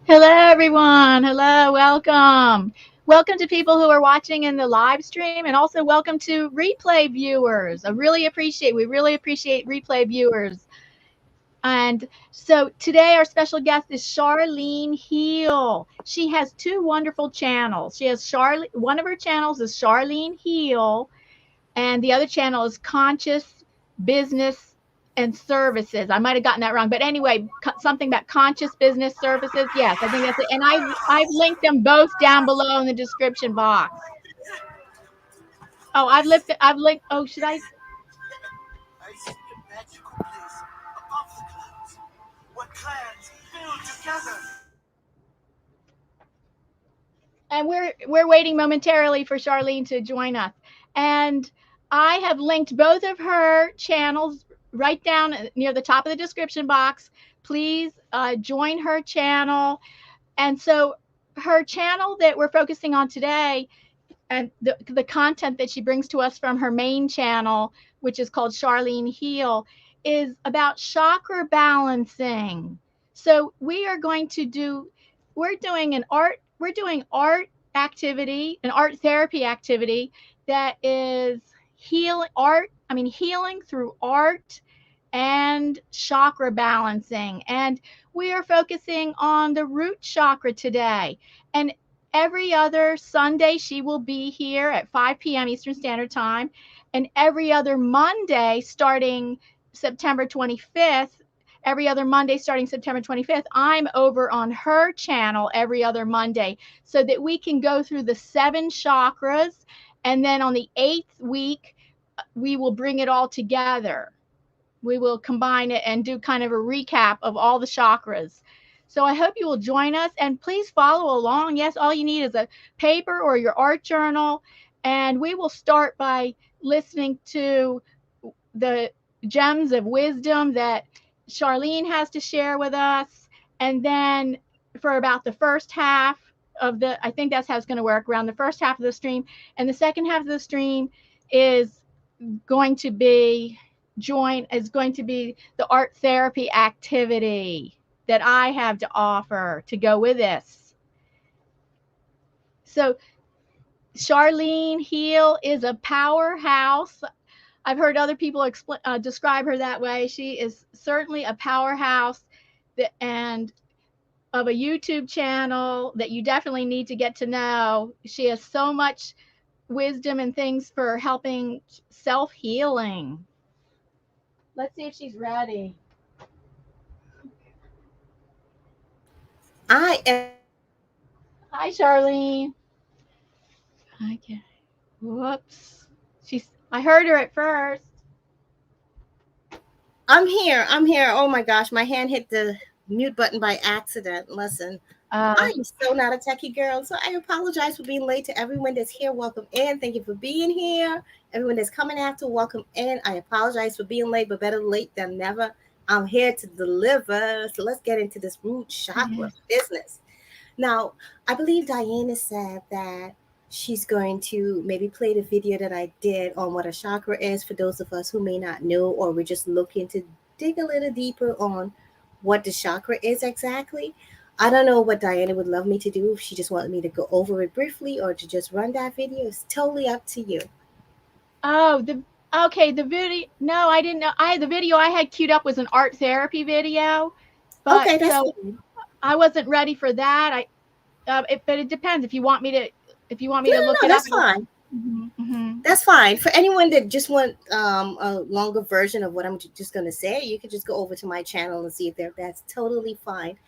Hello, everyone. Hello, welcome. Welcome to people who are watching in the live stream, and also welcome to replay viewers. We really appreciate replay viewers. And so today our special guest is Charline Heal. She has two wonderful channels. She has one of her channels is Charline Heal, and the other channel is Conscious Business and Services. I might have gotten that wrong, but anyway, something about Conscious Business Services. Yes, I think that's it. And I've linked them both down below in the description box. Oh, I've linked. Oh, should I? And we're waiting momentarily for Charline to join us. And I have linked both of her channels right down near the top of the description box. Please join her channel. And so her channel that we're focusing on today, and the content that she brings to us from her main channel, which is called Charline Heal, is about chakra balancing. So we're doing art activity, an art therapy activity that is healing through art and chakra balancing. And we are focusing on the root chakra today. And every other Sunday, she will be here at 5 p.m. Eastern Standard Time. And every other Monday, starting September 25th, I'm over on her channel every other Monday so that we can go through the 7 chakras. And then on the 8th week, we will bring it all together. We will combine it and do kind of a recap of all the chakras. So I hope you will join us, and please follow along. Yes, all you need is a paper or your art journal, and we will start by listening to the gems of wisdom that Charline has to share with us. And then for about the first half I think that's how it's going to work, around the first half of the stream. And the second half of the stream is going to be the art therapy activity that I have to offer to go with this. So Charline Heal is a powerhouse. I've heard other people describe her that way. She is certainly a powerhouse and of a YouTube channel that you definitely need to get to know. She has so much wisdom and things for helping self-healing. Let's see if she's ready. I am. Hi, Charline. Okay. Whoops. I heard her at first. I'm here. Oh my gosh, my hand hit the mute button by accident. Listen, I am so not a techie girl, so I apologize for being late to everyone that's here. Welcome in. Thank you for being here. Everyone that's coming after, welcome in. I apologize for being late, but better late than never. I'm here to deliver. So let's get into this root chakra business. Now, I believe Diana said that she's going to maybe play the video that I did on what a chakra is for those of us who may not know, or we're just looking to dig a little deeper on what the chakra is exactly. I don't know what Diana would love me to do, if she just wanted me to go over it briefly or to just run that video. It's totally up to you. Oh, the video. No, I didn't know. The video I had queued up was an art therapy video, but Okay, that's so fine. I wasn't ready for that. But it depends if you want me to look No, it up. that's fine. Mm-hmm. That's fine. For anyone that just want a longer version of what I'm just going to say, you can just go over to my channel and see it. That's totally fine.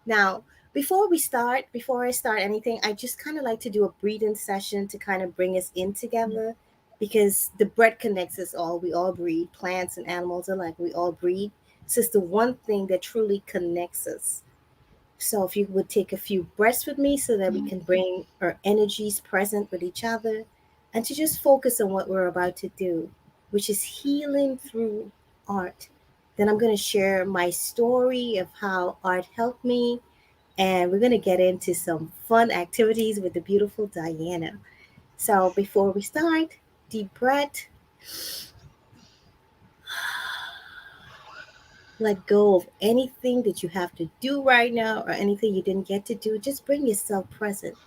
Now, before I start anything, I just kind of like to do a breathing session to kind of bring us in together, because the breath connects us all. We all breathe. Plants and animals alike, we all breathe. So it's the one thing that truly connects us. So if you would take a few breaths with me so that we can bring our energies present with each other and to just focus on what we're about to do, which is healing through art. Then I'm going to share my story of how art helped me, and we're going to get into some fun activities with the beautiful Diana. So before we start, deep breath. Let go of anything that you have to do right now or anything you didn't get to do. Just bring yourself present.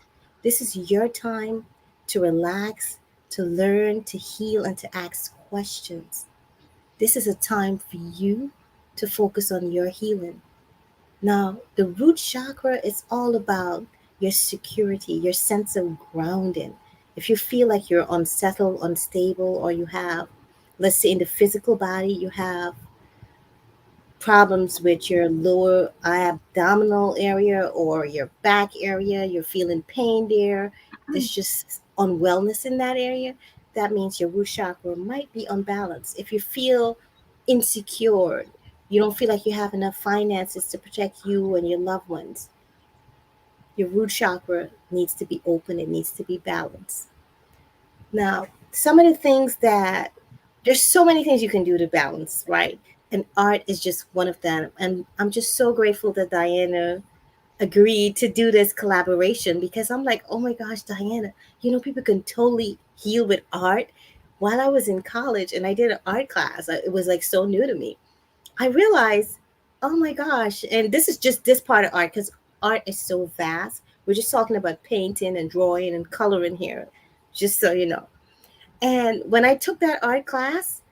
This is your time to relax, to learn, to heal, and to ask questions. This is a time for you to focus on your healing. Now, the root chakra is all about your security, your sense of grounding. If you feel like you're unsettled, unstable, or you have, let's say in the physical body, you have problems with your lower abdominal area or your back area, you're feeling pain there, there's just unwellness in that area, that means your root chakra might be unbalanced. If you feel insecure, you don't feel like you have enough finances to protect you and your loved ones, your root chakra needs to be open, it needs to be balanced. Now, some of the things that there's so many things you can do to balance, right? And art is just one of them. And I'm just so grateful that Diana agreed to do this collaboration because I'm like, oh my gosh, Diana, people can totally heal with art. While I was in college and I did an art class, it was like so new to me. I realized, oh my gosh, and this is just this part of art because art is so vast. We're just talking about painting and drawing and coloring here, just so you know. And when I took that art class,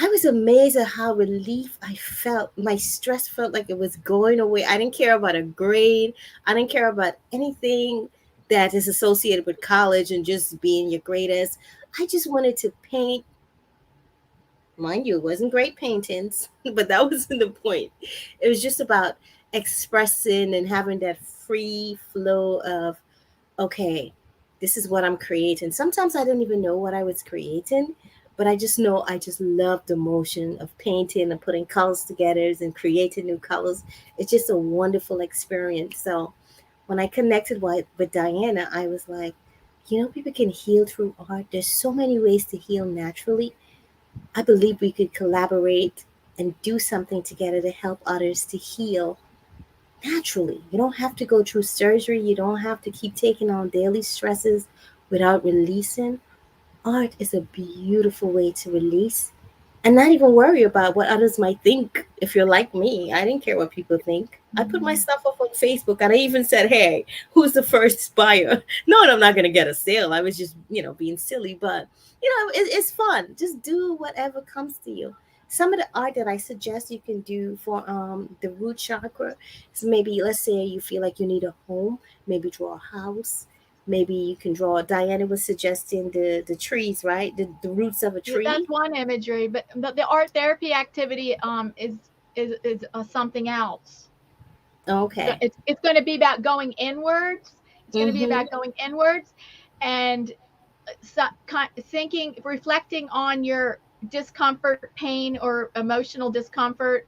I was amazed at how relief I felt. My stress felt like it was going away. I didn't care about a grade. I didn't care about anything that is associated with college and just being your greatest. I just wanted to paint. Mind you, it wasn't great paintings, but that wasn't the point. It was just about expressing and having that free flow of, okay, this is what I'm creating. Sometimes I didn't even know what I was creating, but I just know I just love the motion of painting and putting colors together and creating new colors. It's just a wonderful experience. So when I connected with Diana, I was like, people can heal through art. There's so many ways to heal naturally. I believe we could collaborate and do something together to help others to heal naturally. You don't have to go through surgery. You don't have to keep taking on daily stresses without releasing. Art is a beautiful way to release and not even worry about what others might think. If you're like me, I didn't care what people think. I put my Mhm. stuff up on Facebook and I even said, hey, who's the first buyer? No, I'm not going to get a sale. I was just, being silly, but, it's fun. Just do whatever comes to you. Some of the art that I suggest you can do for the root chakra is maybe, let's say you feel like you need a home, maybe draw a house. Maybe you can draw. Diana was suggesting the trees, right? The roots of a Yeah, that's tree. one imagery, but the art therapy activity is something else. Okay. It's going to be about going inwards. It's going to be Mm-hmm. about going inwards and so, thinking, reflecting on your discomfort, pain, or emotional discomfort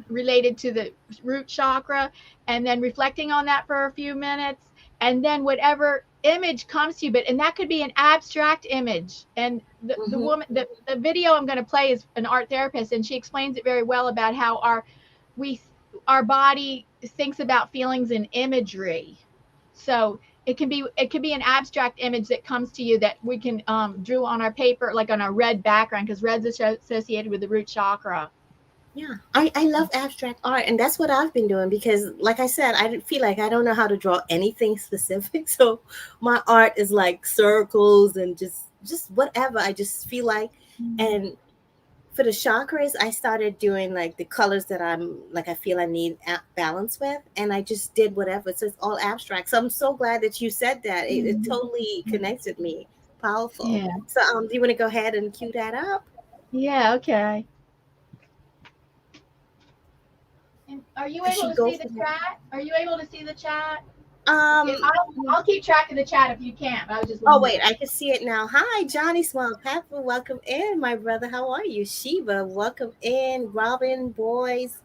related to the root chakra, and then reflecting on that for a few minutes, and then whatever image comes to you, but and that could be an abstract image. And the Mm-hmm. woman, the video I'm going to play is an art therapist, and she explains it very well about how we our body thinks about feelings and imagery. So it can be an abstract image that comes to you that we can drew on our paper, like on a red background, because red's associated with the root chakra. Yeah, I love abstract art, and that's what I've been doing because, like I said, feel like I don't know how to draw anything specific. So my art is like circles and just whatever I just feel like. And for the chakras, I started doing like the colors that I feel I need balance with, and I just did whatever. So it's all abstract. So I'm so glad that you said that. It totally connects with me. Powerful. Yeah. So do you want to go ahead and cue that up? Yeah. Okay. And are you I able should to go see for the that. chat? Are you able to see the chat? Um. I'll keep track of the chat if you can't. I was just Oh wait, wondering. I can see it now. Hi, Johnny Small Pepper. Welcome in, my brother. How are you, Sheba? Welcome in, Robin, boys.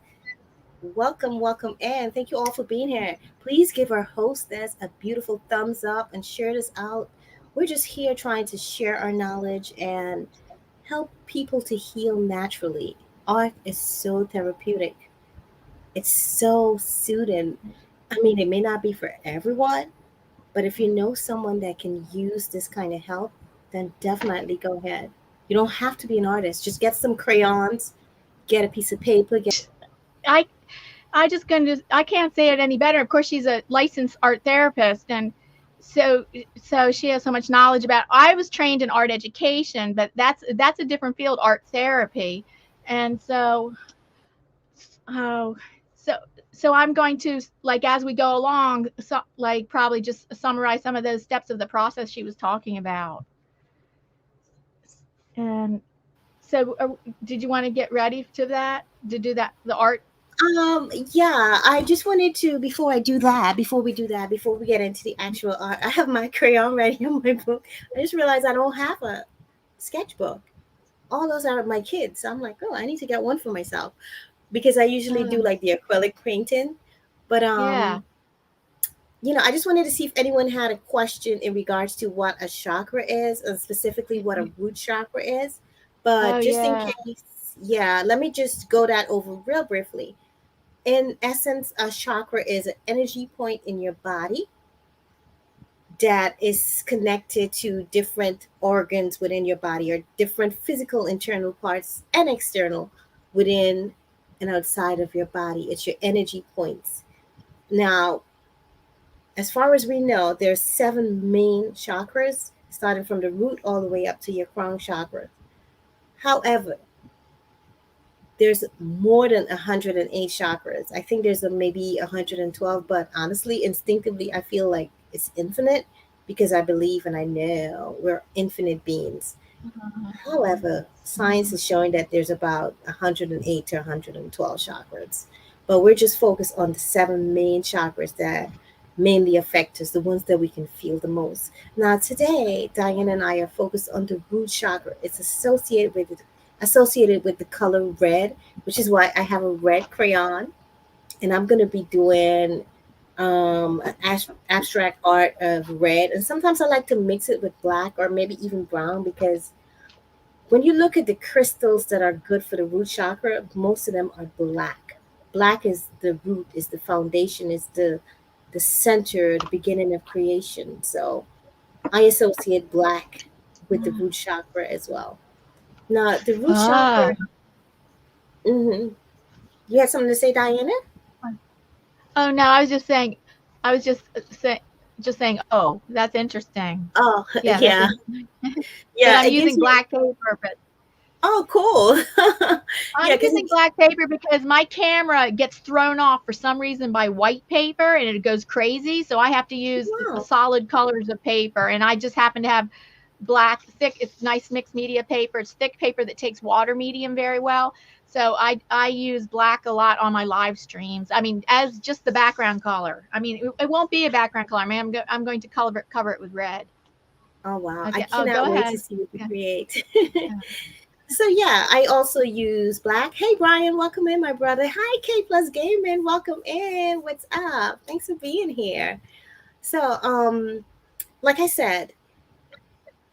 Welcome, welcome in. Thank you all for being here. Please give our hostess a beautiful thumbs up and share this out. We're just here trying to share our knowledge and help people to heal naturally. Art is so therapeutic. It's so soothing. I mean, it may not be for everyone, but if you know someone that can use this kind of help, then definitely go ahead. You don't have to be an artist. Just get some crayons, get a piece of paper. I I can't say it any better. Of course, she's a licensed art therapist, and so she has so much knowledge about. I was trained in art education, but that's a different field, art therapy, and oh, so so I'm going to, like, as we go along, so like probably just summarize some of those steps of the process she was talking about. And so, did you want to get ready to that to do that the art? Yeah, I just wanted to, before I do that, before we get into the actual art, I have my crayon ready on my book. I just realized I don't have a sketchbook. All those are my kids. So I'm like, oh, I need to get one for myself because I usually do like the acrylic painting. But Yeah. I just wanted to see if anyone had a question in regards to what a chakra is, and specifically what a root chakra is. But Oh, just in yeah. case, yeah, let me just go that over real briefly. In essence, a chakra is an energy point in your body that is connected to different organs within your body, or different physical internal parts and external within and outside of your body. It's your energy points. Now, as far as we know, there's seven main chakras, starting from the root all the way up to your crown chakra. However, there's more than 108 chakras. I think there's maybe 112, but honestly, instinctively, I feel like it's infinite because I believe and I know we're infinite beings. However, science is showing that there's about 108 to 112 chakras, but we're just focused on the seven main chakras that mainly affect us, the ones that we can feel the most. Now, today, Diane and I are focused on the root chakra. It's associated with the color red, which is why I have a red crayon, and I'm going to be doing abstract art of red. And sometimes I like to mix it with black or maybe even brown, because when you look at the crystals that are good for the root chakra, most of them are black. Black is the root, is the foundation, is the center, the beginning of creation. So I associate black with the root chakra as well. Now, the root chakra. Ah. Hmm. You had something to say, Diana? Oh, no, I was just saying, I was just saying, oh, that's interesting. Oh, Yeah, that's yeah, interesting. But yeah. I'm It gives using you. black paper, but Oh, cool. I'm Yeah, because using black paper because my camera gets thrown off for some reason by white paper and it goes crazy. So I have to use wow. solid colors of paper. And I just happen to have black, thick, it's nice mixed media paper. It's thick paper that takes water medium very well. So I use black a lot on my live streams. I mean, as just the background color. I mean, it won't be a background color. I mean, I'm going to cover it with red. Oh, wow. I Okay. Oh, go cannot wait to ahead. see what you Yeah. create. Yeah. So yeah, I also use black. Hey Brian, welcome in, my brother. Hi K Plus Gaming, welcome in. What's up? Thanks for being here. So like I said,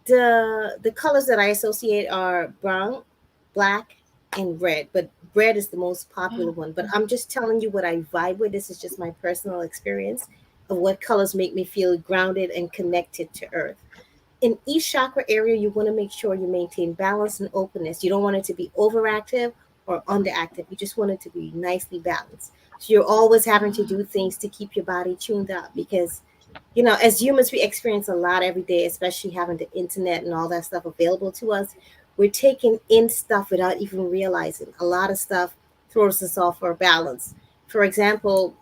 the colors that I associate are brown, black, and red. But red is the most popular one. But I'm just telling you what I vibe with. This is just my personal experience of what colors make me feel grounded and connected to earth. In each chakra area, you want to make sure you maintain balance and openness. You don't want it to be overactive or underactive. You just want it to be nicely balanced. So you're always having to do things to keep your body tuned up, because as humans, we experience a lot every day, especially having the internet and all that stuff available to us. We're taking in stuff without even realizing. A lot of stuff throws us off our balance. For example,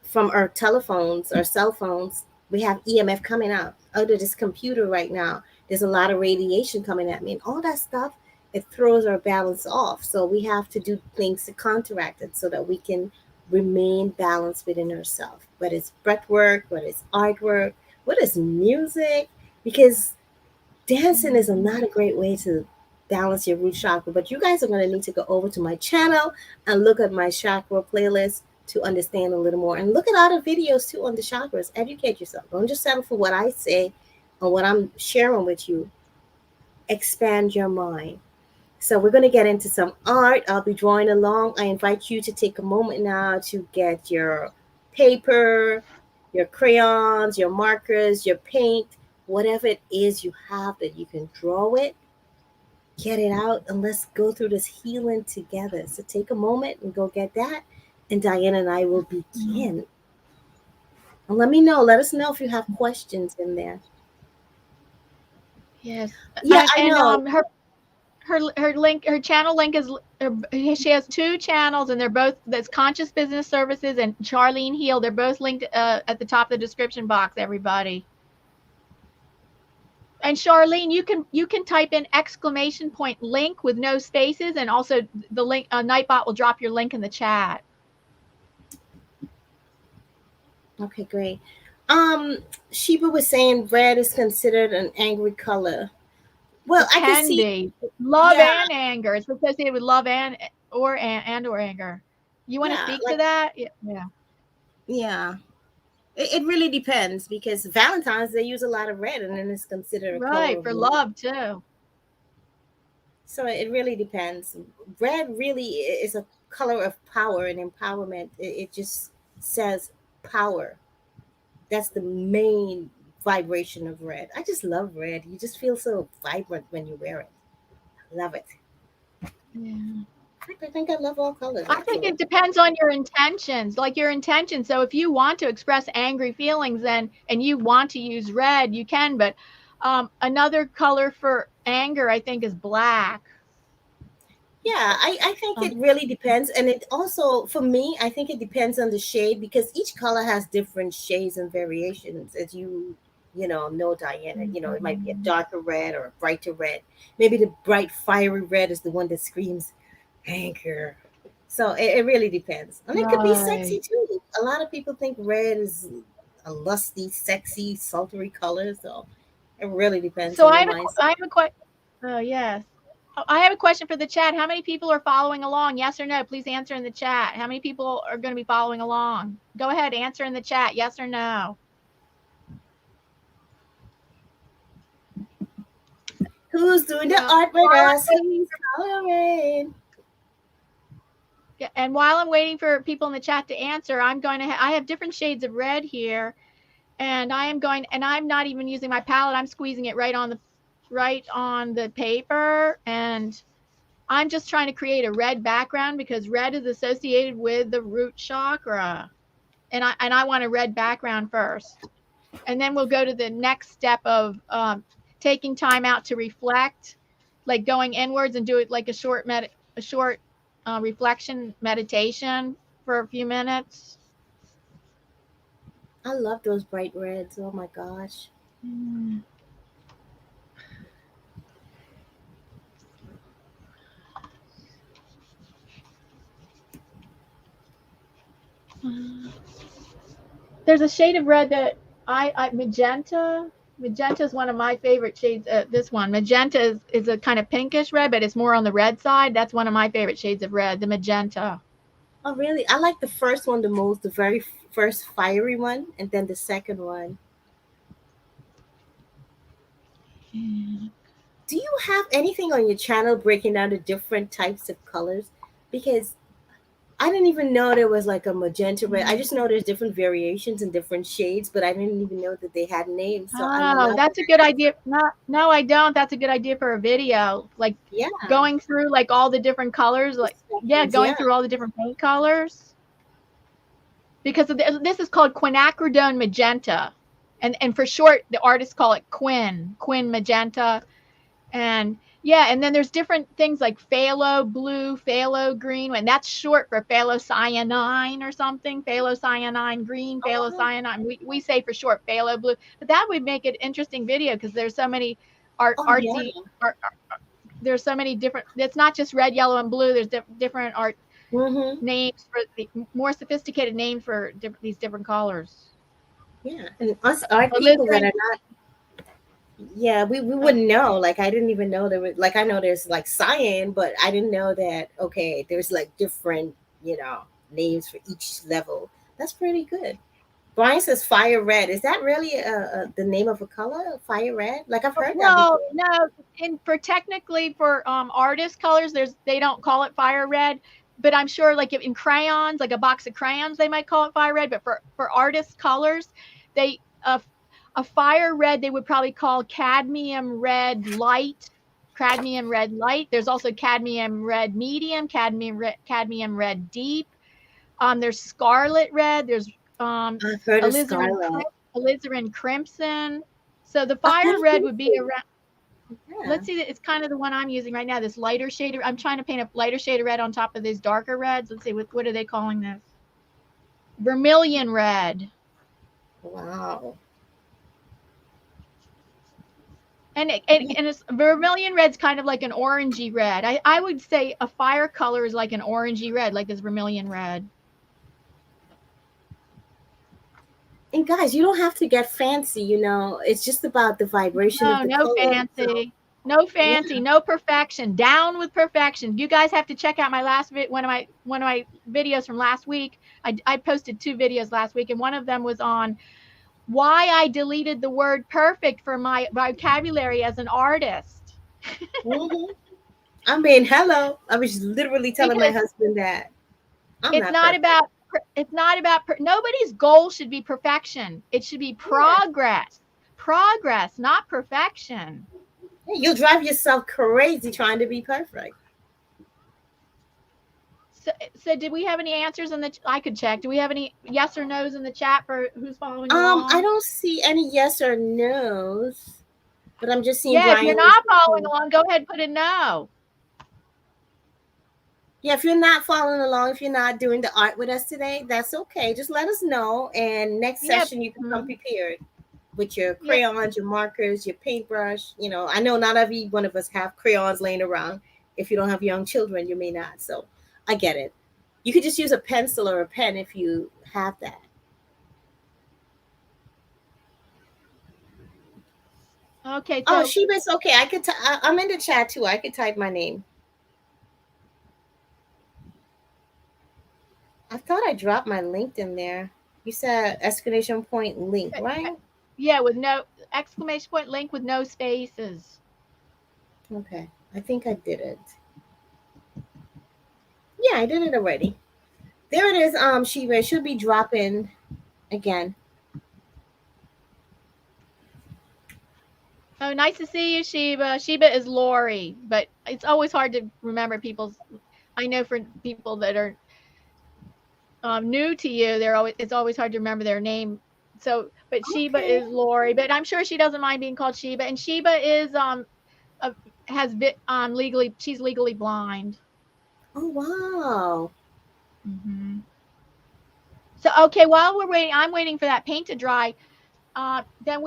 from our telephones, our cell phones, we have EMF coming out. Out of this computer right now, there's a lot of radiation coming at me, and all that stuff, it throws our balance off. So we have to do things to counteract it so that we can remain balanced within ourselves. Whether it's breath work, whether it's artwork, whether it's music, because dancing is not a great way to balance your root chakra. But you guys are going to need to go over to my channel and look at my chakra playlist to understand a little more, and look at other videos too on the chakras. Educate yourself. Don't just settle for what I say or what I'm sharing with you. Expand your mind. So we're going to get into some art. I'll be drawing along. I invite you to take a moment now to get your paper, your crayons, your markers, your paint, whatever it is you have that you can draw with. get it out, and let's go through this healing together. So take a moment and go get that, and Diana and I will begin. And let me know. Let us know if you have questions in there. Yes. Yeah, I know. Her link, her channel link is, she has 2 channels, and they're both, that's Conscious Business Services and Charline Heal. They're both linked at the top of the description box, everybody. And Charlene, you can type in !link with no spaces, and also the link, Nightbot will drop your link in the chat. Okay, great. Sheba was saying red is considered an angry color. Well, I can see be love and anger. It's associated with love and or anger. You want to speak to that? Yeah. Yeah. It really depends, because Valentine's, they use a lot of red, and then it's considered a color of for love too. So it really depends. Red really is a color of power and empowerment. It just says power. That's the main vibration of red. I just love red. You just feel so vibrant when you wear it. Love it. Yeah. I think I love all colors. I think it depends on your intentions, like your intention. So if you want to express angry feelings, and you want to use red, you can. But another color for anger, I think, is black. Yeah, I think it really depends. And it also, for me, I think it depends on the shade, because each color has different shades and variations, as you know, Diana. It might be a darker red or a brighter red. Maybe the bright, fiery red is the one that screams anger. So it really depends. And it could be sexy too. A lot of people think red is a lusty, sexy, sultry color. So it really depends on your mindset. I have a question. Oh, yes. I have a question for the chat. How many people are following along? Yes or no? Please answer in the chat. How many people are going to be following along? Go ahead, answer in the chat. Yes or no? Who's doing the art with us? Who's coloring? Yeah, and while I'm waiting for people in the chat to answer, I'm going to. I have different shades of red here, and I'm not even using my palette. I'm squeezing it right on the paper, and I'm just trying to create a red background, because red is associated with the root chakra, and I want a red background first, and then we'll go to the next step of taking time out to reflect, like going inwards and do it like a short reflection meditation for a few minutes. I love those bright reds. Oh my gosh. There's a shade of red that magenta. Magenta is one of my favorite shades. This one, magenta, is a kind of pinkish red, but it's more on the red side. That's one of my favorite shades of red, the magenta. Oh, really? I like the first one the most, the very first fiery one, and then the second one. Yeah. Do you have anything on your channel breaking down the different types of colors? Because I didn't even know there was like a magenta red. I just know there's different variations and different shades, but I didn't even know that they had names. So that's a good idea. No, I don't. That's a good idea for a video. Like going through like all the different colors, like going through all the different paint colors. Because this is called quinacridone magenta, and for short, the artists call it quin magenta, and and then there's different things like phthalo blue, phthalo green, and that's short for phthalocyanine or something. Phthalocyanine green, phthalocyanine. We say for short phthalo blue, but that would make it interesting video, because there's so many artsy. There's so many different. It's not just red, yellow, and blue. There's different art names for the more sophisticated names for these different colors. Yeah, and us art people that are not. Yeah, we wouldn't know. Like, I didn't even know there was, like, I know there's like cyan, but I didn't know that, okay, there's like different, names for each level. That's pretty good. Brian says fire red. Is that really the name of a color, fire red? Like, I've heard that before. No, and for artist colors, they don't call it fire red, but I'm sure like in crayons, like a box of crayons, they might call it fire red, but for artist colors, a fire red they would probably call cadmium red light, cadmium red light. There's also cadmium red medium, cadmium red deep. There's scarlet red. There's I've heard of scarlet. alizarin crimson. So the fire red would be around. Yeah. Let's see, it's kind of the one I'm using right now. This lighter shade. I'm trying to paint a lighter shade of red on top of these darker reds. Let's see, what are they calling this? Vermilion red. Wow. And it's vermilion red's kind of like an orangey red. I would say a fire color is like an orangey red, like this vermilion red. And guys, you don't have to get fancy, you know. It's just about the vibration of the color. Fancy. No fancy, no perfection. Down with perfection. You guys have to check out my last one of my videos from last week. I posted 2 videos last week, and one of them was on why I deleted the word perfect from my vocabulary as an artist. I mean, hello. I was literally telling my husband that. It's not about nobody's goal should be perfection. It should be progress. Progress, not perfection. You'll drive yourself crazy trying to be perfect. So did we have any answers in the? I could check. Do we have any yes or no's in the chat for who's following along? I don't see any yes or no's, but I'm just seeing. Yeah, if you're not following along, go ahead and put a no. Yeah, if you're not following along, if you're not doing the art with us today, that's okay. Just let us know, and next session you can come prepared with your crayons, your markers, your paintbrush. You know, I know not every one of us have crayons laying around. If you don't have young children, you may not. So I get it. You could just use a pencil or a pen if you have that. Okay. So Sheba's okay. I could. I'm in the chat too. I could type my name. I thought I dropped my link in there. You said exclamation point link, right? Yeah, with no exclamation point link with no spaces. Okay, I think I did it. Yeah, I did it already. There it is, Sheba. It should be dropping again. Oh, nice to see you, Sheba. Sheba is Lori, but it's always hard to remember people's. I know for people that are new to you, it's always hard to remember their name. So, but Sheba is Lori, but I'm sure she doesn't mind being called Sheba. And Sheba is she's legally blind. Oh wow. Mm-hmm. So okay, while we're waiting, I'm waiting for that paint to dry. Then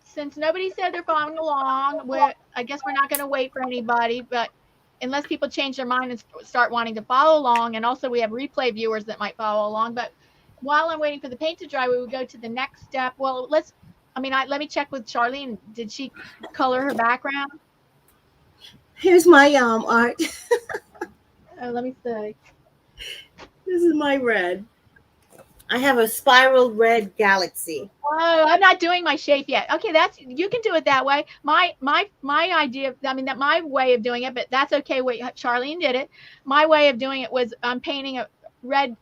since nobody said they're following along, I guess we're not going to wait for anybody, but unless people change their mind and start wanting to follow along, and also we have replay viewers that might follow along. But while I'm waiting for the paint to dry, we will go to the next step. Well, let me check with Charline. Did she color her background? Here's my art. Oh, let me see. This is my red. I have a spiral red galaxy. Oh, I'm not doing my shape yet. Okay, you can do it that way. My idea, my way of doing it, but that's okay. Charline did it. My way of doing it was painting a red,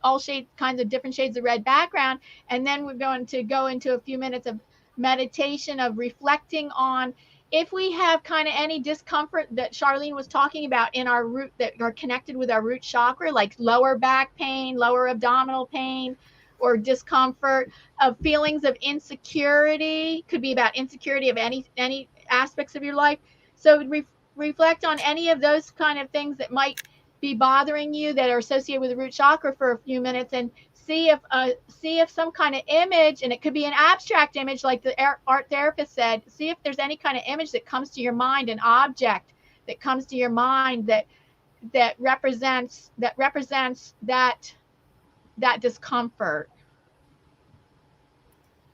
kinds of different shades of red background, and then we're going to go into a few minutes of meditation of reflecting on if we have kind of any discomfort that Charline was talking about in our root that are connected with our root chakra, like lower back pain, lower abdominal pain, or discomfort, of feelings of insecurity. Could be about insecurity of any aspects of your life. So reflect on any of those kind of things that might be bothering you that are associated with the root chakra for a few minutes, and see if some kind of image, and it could be an abstract image like the art therapist said, see if there's any kind of image that comes to your mind, an object that comes to your mind that represents that discomfort.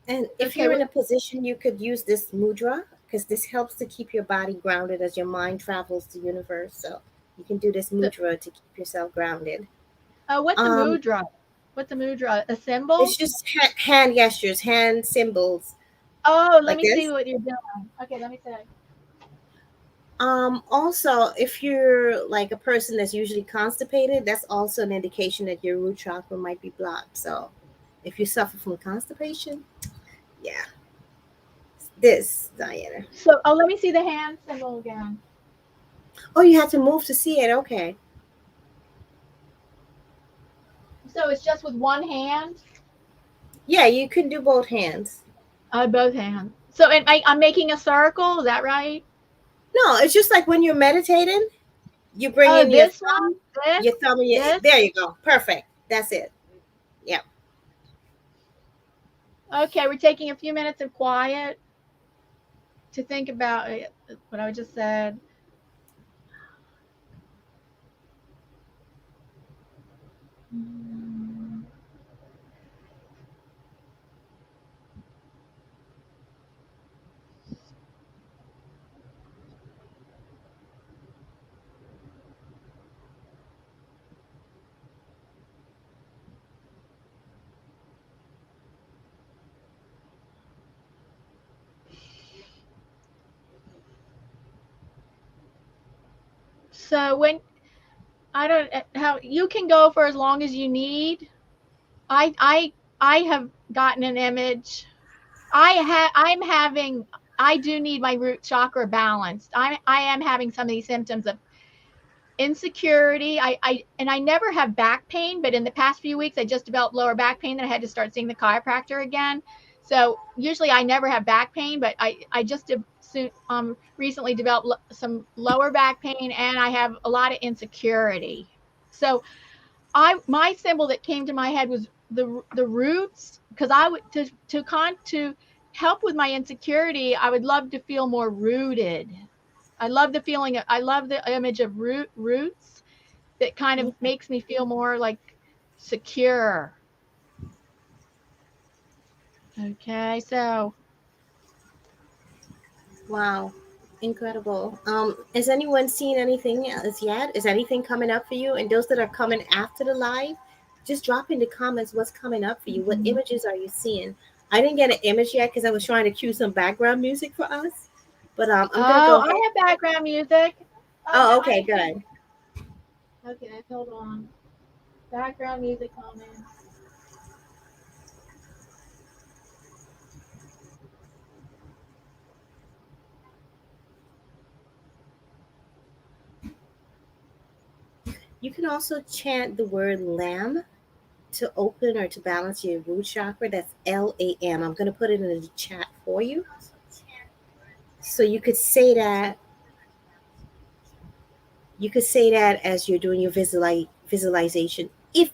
And if you're in a position, you could use this mudra, because this helps to keep your body grounded as your mind travels the universe. So you can do this mudra to keep yourself grounded. What's a mudra? What's a mudra? A symbol? It's just hand gestures, hand symbols. Oh, let me see what you're doing. Okay, let me see. Also, if you're like a person that's usually constipated, that's also an indication that your root chakra might be blocked. So if you suffer from constipation, yeah, this, Diana. So, let me see the hand symbol again. Oh, you had to move to see it. Okay. So it's just with one hand? Yeah, you can do both hands. Both hands. So I'm making a circle. Is that right? No, it's just like when you're meditating, you bring Oh, in this one? This? your thumb, and This? there you go. Perfect. That's it. Yeah. Okay, we're taking a few minutes of quiet to think about what I just said. So when I don't how you can go for as long as you need. I have gotten an image. I do need my root chakra balanced. I am having some of these symptoms of insecurity. I never have back pain, but in the past few weeks I just developed lower back pain that I had to start seeing the chiropractor again. So usually I never have back pain, but I just recently developed some lower back pain, and I have a lot of insecurity. So my symbol that came to my head was the roots, because I would to help with my insecurity, I would love to feel more rooted. I love the feeling. I love the image of roots that kind of makes me feel more like secure. Okay, so Wow. Incredible. Has anyone seen anything else yet? Is anything coming up for you? And those that are coming after the live, just drop in the comments what's coming up for you. What images are you seeing? I didn't get an image yet because I was trying to cue some background music for us. But I'm gonna go ahead. I have background music. Oh no, Oh, I okay, can. good. Okay, hold on. Background music coming. You can also chant the word lamb to open or to balance your root chakra. That's LAM. I'm gonna put it in the chat for you. So you could say that. You could say that as you're doing your visualization, if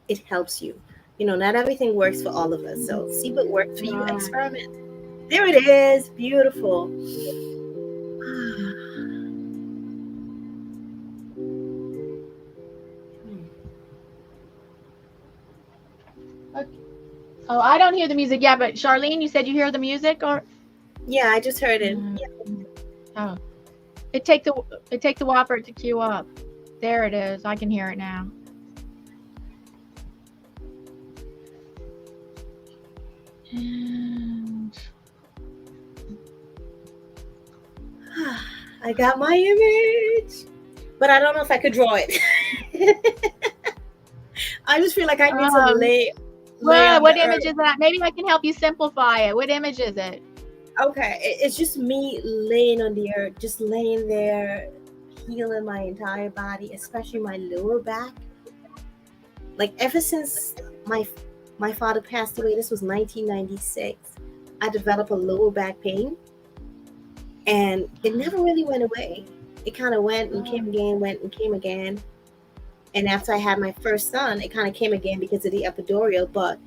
it helps you. You know, not everything works for all of us. So see what works for you. Right. Experiment. There it is. Beautiful. Okay. Oh, I don't hear the music yet, but Charlene, you said you hear the music, or? Yeah, I just heard it. Oh, it takes a while for it to queue up. There it is. I can hear it now. And I got my image, but I don't know if I could draw it. I just feel like I need to lay what image is that? Maybe I can help you simplify it. What image is it? Okay, it's just me laying on the earth, just laying there, healing my entire body, especially my lower back. Like ever since my father passed away, this was 1996, I developed a lower back pain, and it never really went away. It kind of went and came again, went and came again. And after I had my first son, it kind of came again because of the epidural, but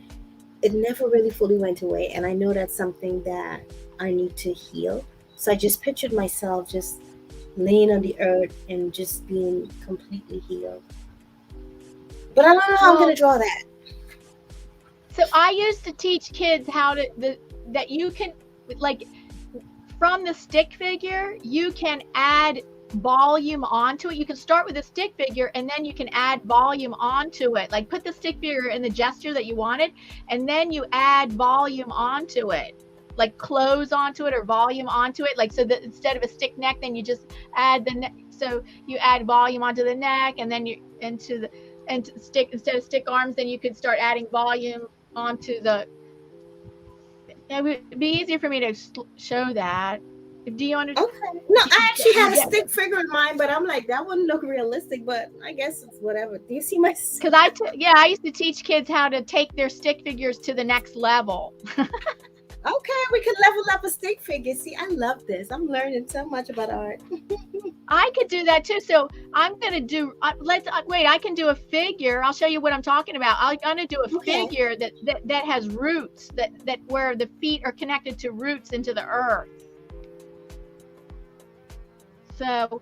it never really fully went away. And I know that's something that I need to heal. So I just pictured myself just laying on the earth and just being completely healed. But I don't know how I'm going to draw that. So I used to teach kids how to that you can, like, from the stick figure, you can add volume onto it. You can start with a stick figure and then you can add volume onto it. Like put the stick figure in the gesture that you wanted, and then you add volume onto it, like close onto it or volume onto it. Like, so that instead of a stick neck, then you just add the neck. So you add volume onto the neck, and then you into the stick, instead of stick arms, then you could start adding volume onto the. It would be easier for me to show that. Do you understand? Okay. No, I actually had a stick figure in mind, but I'm like, that wouldn't look realistic, but I guess it's whatever. Do you see my... Because I used to teach kids how to take their stick figures to the next level. Okay, we can level up a stick figure. See, I love this. I'm learning so much about art. I could do that too. So I'm gonna do. Wait. I can do a figure. I'll show you what I'm talking about. I'm gonna do a figure that has roots. That where the feet are connected to roots into the earth. So,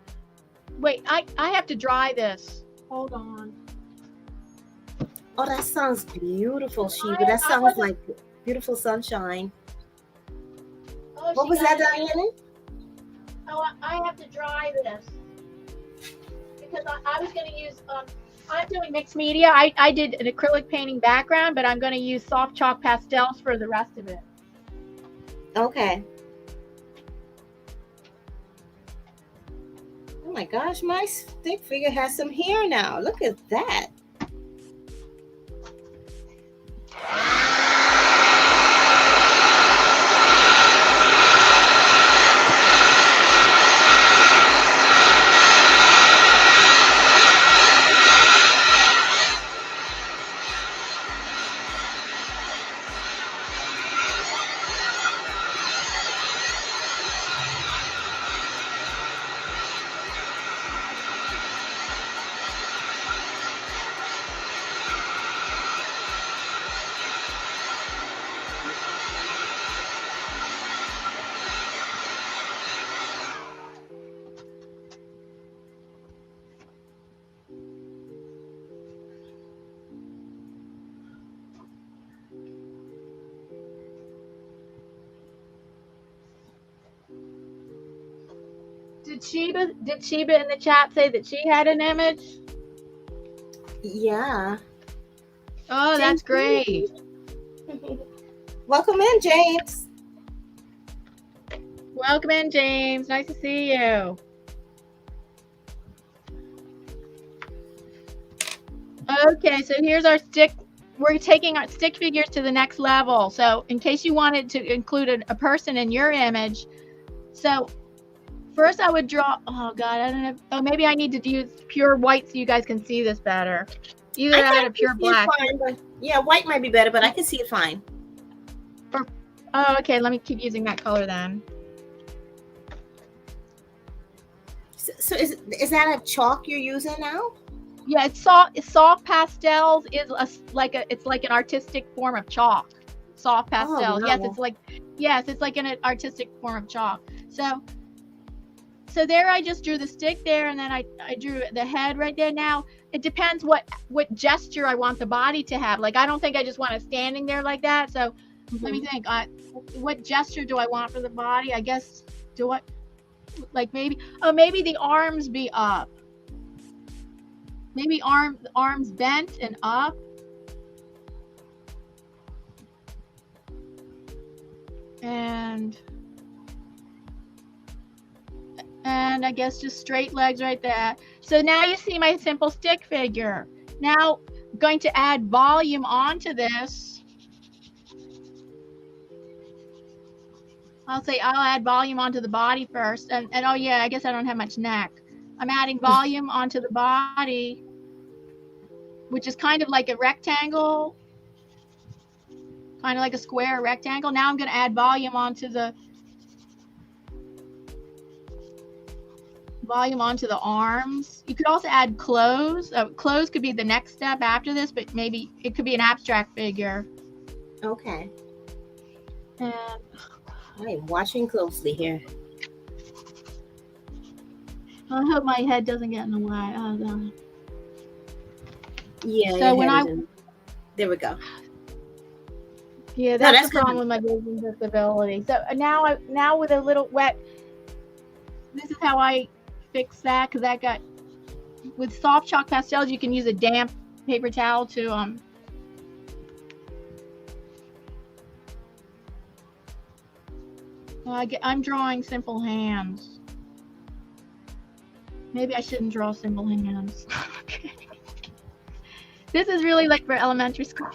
wait. I have to dry this. Hold on. Oh, that sounds beautiful, Shiva. That sounds like beautiful sunshine. Oh, what was that, Diana? Oh, I have to dry this because I was going to use. I'm doing mixed media. I did an acrylic painting background, but I'm going to use soft chalk pastels for the rest of it. Okay. Oh my gosh, my stick figure has some hair now. Look at that. Did Sheba in the chat say that she had an image? Yeah. Oh, that's great. Welcome in, James. Welcome in, James. Nice to see you. Okay, so here's our stick. We're taking our stick figures to the next level. So in case you wanted to include a person in your image, so first I would draw, oh God, I don't know. Oh, maybe I need to use pure white so you guys can see this better. Either that or pure black. Fine, but yeah, white might be better, but I can see it fine. Oh, okay, let me keep using that color then. So is that a chalk you're using now? Yeah, it's soft pastels is it's like an artistic form of chalk. Soft pastel. Oh, no. Yes, it's like an artistic form of chalk. So there I just drew the stick there, and then I drew the head right there. Now it depends what gesture I want the body to have. Like I don't think I just want it standing there like that. So let me think. What gesture do I want for the body? I guess maybe the arms be up. Maybe arms bent and up. And I guess just straight legs right there. So now you see my simple stick figure. Now I'm going to add volume onto this. I'll add volume onto the body first. And oh yeah, I guess I don't have much neck. I'm adding volume onto the body, which is kind of like a rectangle, kind of like a square rectangle. Now I'm going to add volume onto the arms. You could also add clothes. Clothes could be the next step after this, but maybe it could be an abstract figure. Okay. And I am watching closely here. I hope my head doesn't get in the way. Oh God. Yeah. So there we go. Yeah, that's the problem with my vision disability. So now with a little wet. This is how I fix that, because that got, with soft chalk pastels you can use a damp paper towel to I'm drawing simple hands. Maybe I shouldn't draw simple hands. Okay. This is really like for elementary school.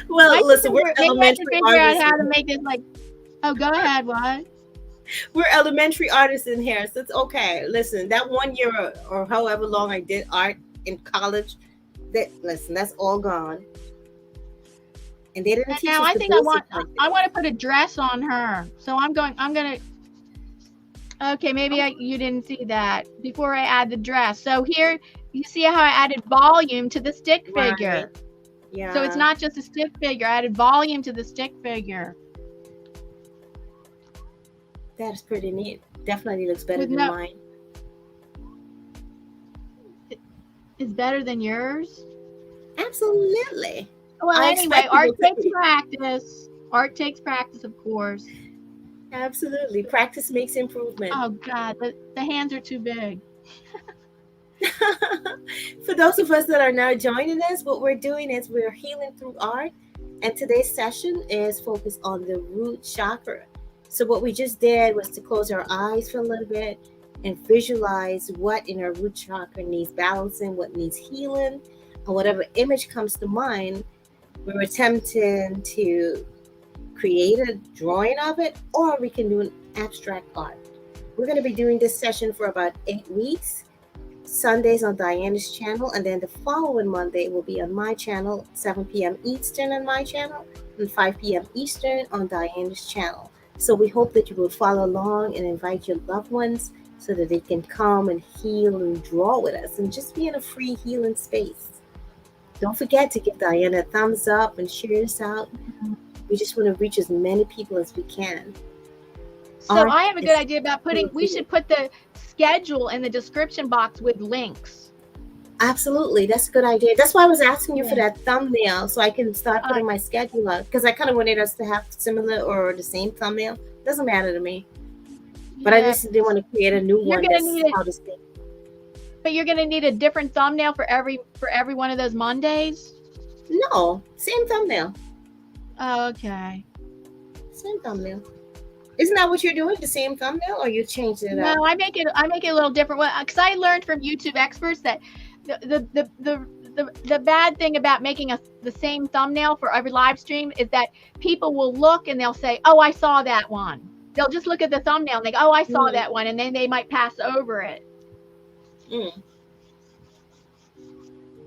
Well, listen, we're elementary. elementary. Figure out how to make this like. Oh, go ahead. What? We're elementary artists in here, so it's okay. Listen, that 1 year or however long I did art in college, that's all gone. And they didn't teach Now us I the think I want basics like to put a dress on her. So I'm gonna. Okay, maybe you didn't see that before I add the dress. So here you see how I added volume to the stick figure. Right. Yeah. So it's not just a stick figure. I added volume to the stick figure. That's pretty neat. Definitely looks better than mine. It's better than yours? Absolutely. Well, anyway, art takes practice. Art takes practice, of course. Absolutely. Practice makes improvement. Oh, God. The hands are too big. For those of us that are now joining us, what we're doing is we're healing through art. And today's session is focused on the root chakra. So what we just did was to close our eyes for a little bit and visualize what in our root chakra needs balancing, what needs healing, and whatever image comes to mind, we're attempting to create a drawing of it, or we can do an abstract art. We're going to be doing this session for about 8 weeks, Sundays on Diana's channel, and then the following Monday will be on my channel, 7 p.m. Eastern on my channel, and 5 p.m. Eastern on Diana's channel. So we hope that you will follow along and invite your loved ones so that they can come and heal and draw with us and just be in a free healing space. Don't forget to give Diana a thumbs up and share this out. We just want to reach as many people as we can. So I have a good idea about we should put the schedule in the description box with links. Absolutely. That's a good idea. That's why I was asking you for that thumbnail so I can start putting my schedule out, because I kind of wanted us to have similar or the same thumbnail. Doesn't matter to me. But I just didn't want to create a new one. But you're going to need a different thumbnail for every one of those Mondays? No, same thumbnail. Oh, okay. Same thumbnail. Isn't that what you're doing? The same thumbnail, or you changed it up? No, I make it a little different. Because I learned from YouTube experts that the bad thing about making the same thumbnail for every live stream is that people will look and they'll say, "Oh, I saw that one." They'll just look at the thumbnail and they go, "Oh, I saw that one," and then they might pass over it.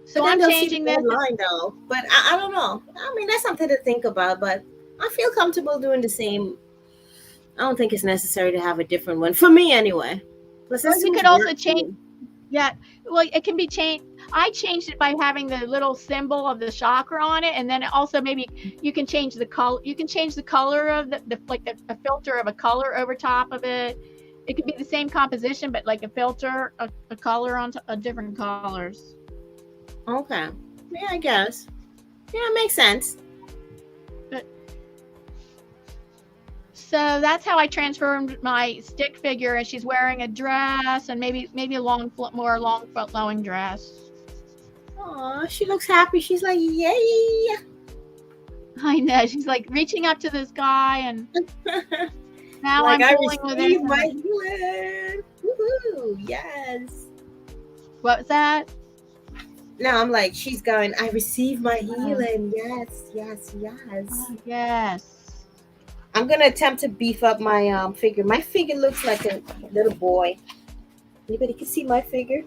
So I'm changing this line though, but I don't know. I mean, that's something to think about. But I feel comfortable doing the same. I don't think it's necessary to have a different one for me, anyway. You could also change. Yeah, well, it can be changed. I changed it by having the little symbol of the chakra on it, and then also maybe you can change the color. You can change the color of a filter of a color over top of it. It could be the same composition, but like a filter, a color on different colors. Okay. Yeah, I guess. Yeah, it makes sense. So that's how I transformed my stick figure, and she's wearing a dress and maybe a more long flowing dress. Oh, she looks happy. She's like, yay! I know. She's like reaching up to the sky, and now like I'm pulling with it. My healing. Woohoo! Yes. What was that? No, I'm like, she's going, I received my healing. Yes, yes, yes. Oh, yes. I'm going to attempt to beef up my figure. My figure looks like a little boy. Anybody can see my figure?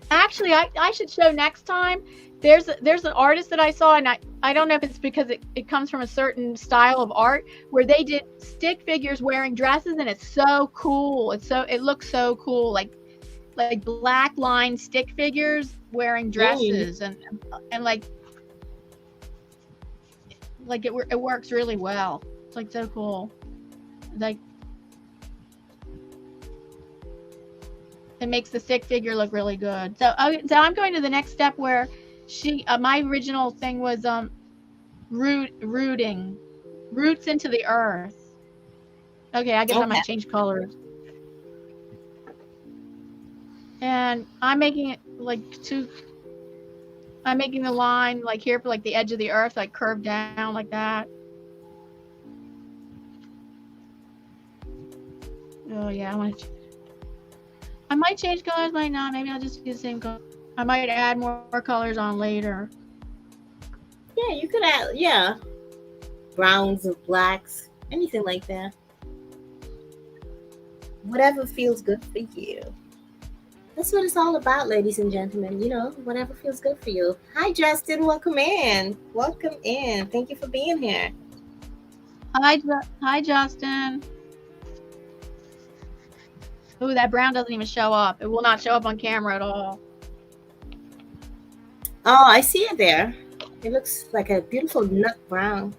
Actually, I should show next time. There's an artist that I saw, and I don't know if it's because it comes from a certain style of art, where they did stick figures wearing dresses, and it's so cool. It looks so cool, like black line stick figures wearing dresses, and it works really well. It's like so cool. Like it makes the stick figure look really good. So I'm going to the next step where my original thing was roots into the earth. Okay, I guess I might change colors. And I'm making it I'm making the line like here for like the edge of the earth, like curved down like that. Oh yeah, I might change colors, might not. Maybe I'll just use the same color. I might add more colors on later. Yeah, you could add, browns or blacks, anything like that. whatever feels good for you. That's what it's all about, ladies and gentlemen. Whatever feels good for you. Hi, Justin. Welcome in. Welcome in. Thank you for being here. Hi, Justin. Ooh, that brown doesn't even show up. It will not show up on camera at all. Oh, I see it there. It looks like a beautiful nut brown.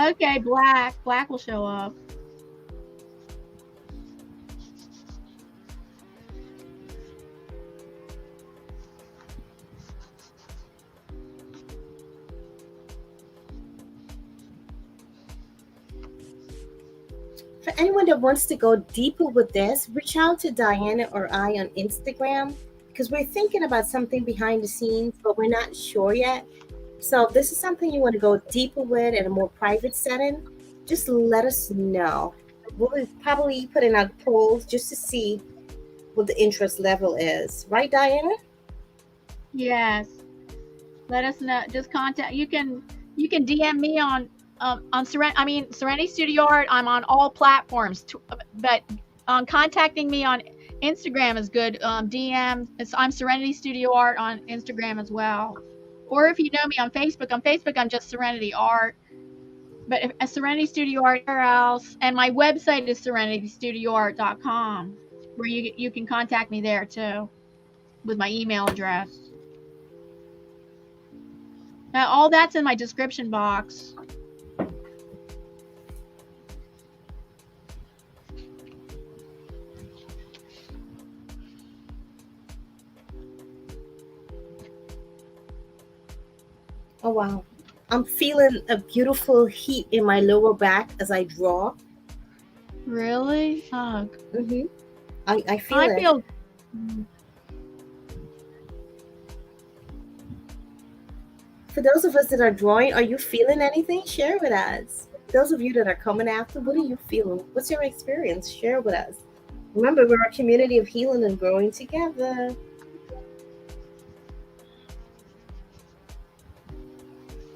Okay, black. Black will show up. For anyone that wants to go deeper with this, reach out to Diana or I on Instagram, because we're thinking about something behind the scenes, but we're not sure yet. So if this is something you want to go deeper with in a more private setting, just let us know. We'll be probably putting out polls just to see what the interest level is. Right, Diana? Yes. Let us know. Just contact. You can DM me on Serenity Studio Art. I'm on all platforms, but contacting me on Instagram is good. DM. I'm Serenity Studio Art on Instagram as well. Or if you know me on Facebook, I'm just Serenity Art. But if Serenity Studio Art or else, and my website is serenitystudioart.com, where you can contact me there too, with my email address. Now, all that's in my description box. Oh, wow. I'm feeling a beautiful heat in my lower back as I draw. Really? Oh. Mm-hmm. I feel. For those of us that are drawing, are you feeling anything? Share with us. Those of you that are coming after, what are you feeling? What's your experience? Share with us. Remember, we're a community of healing and growing together.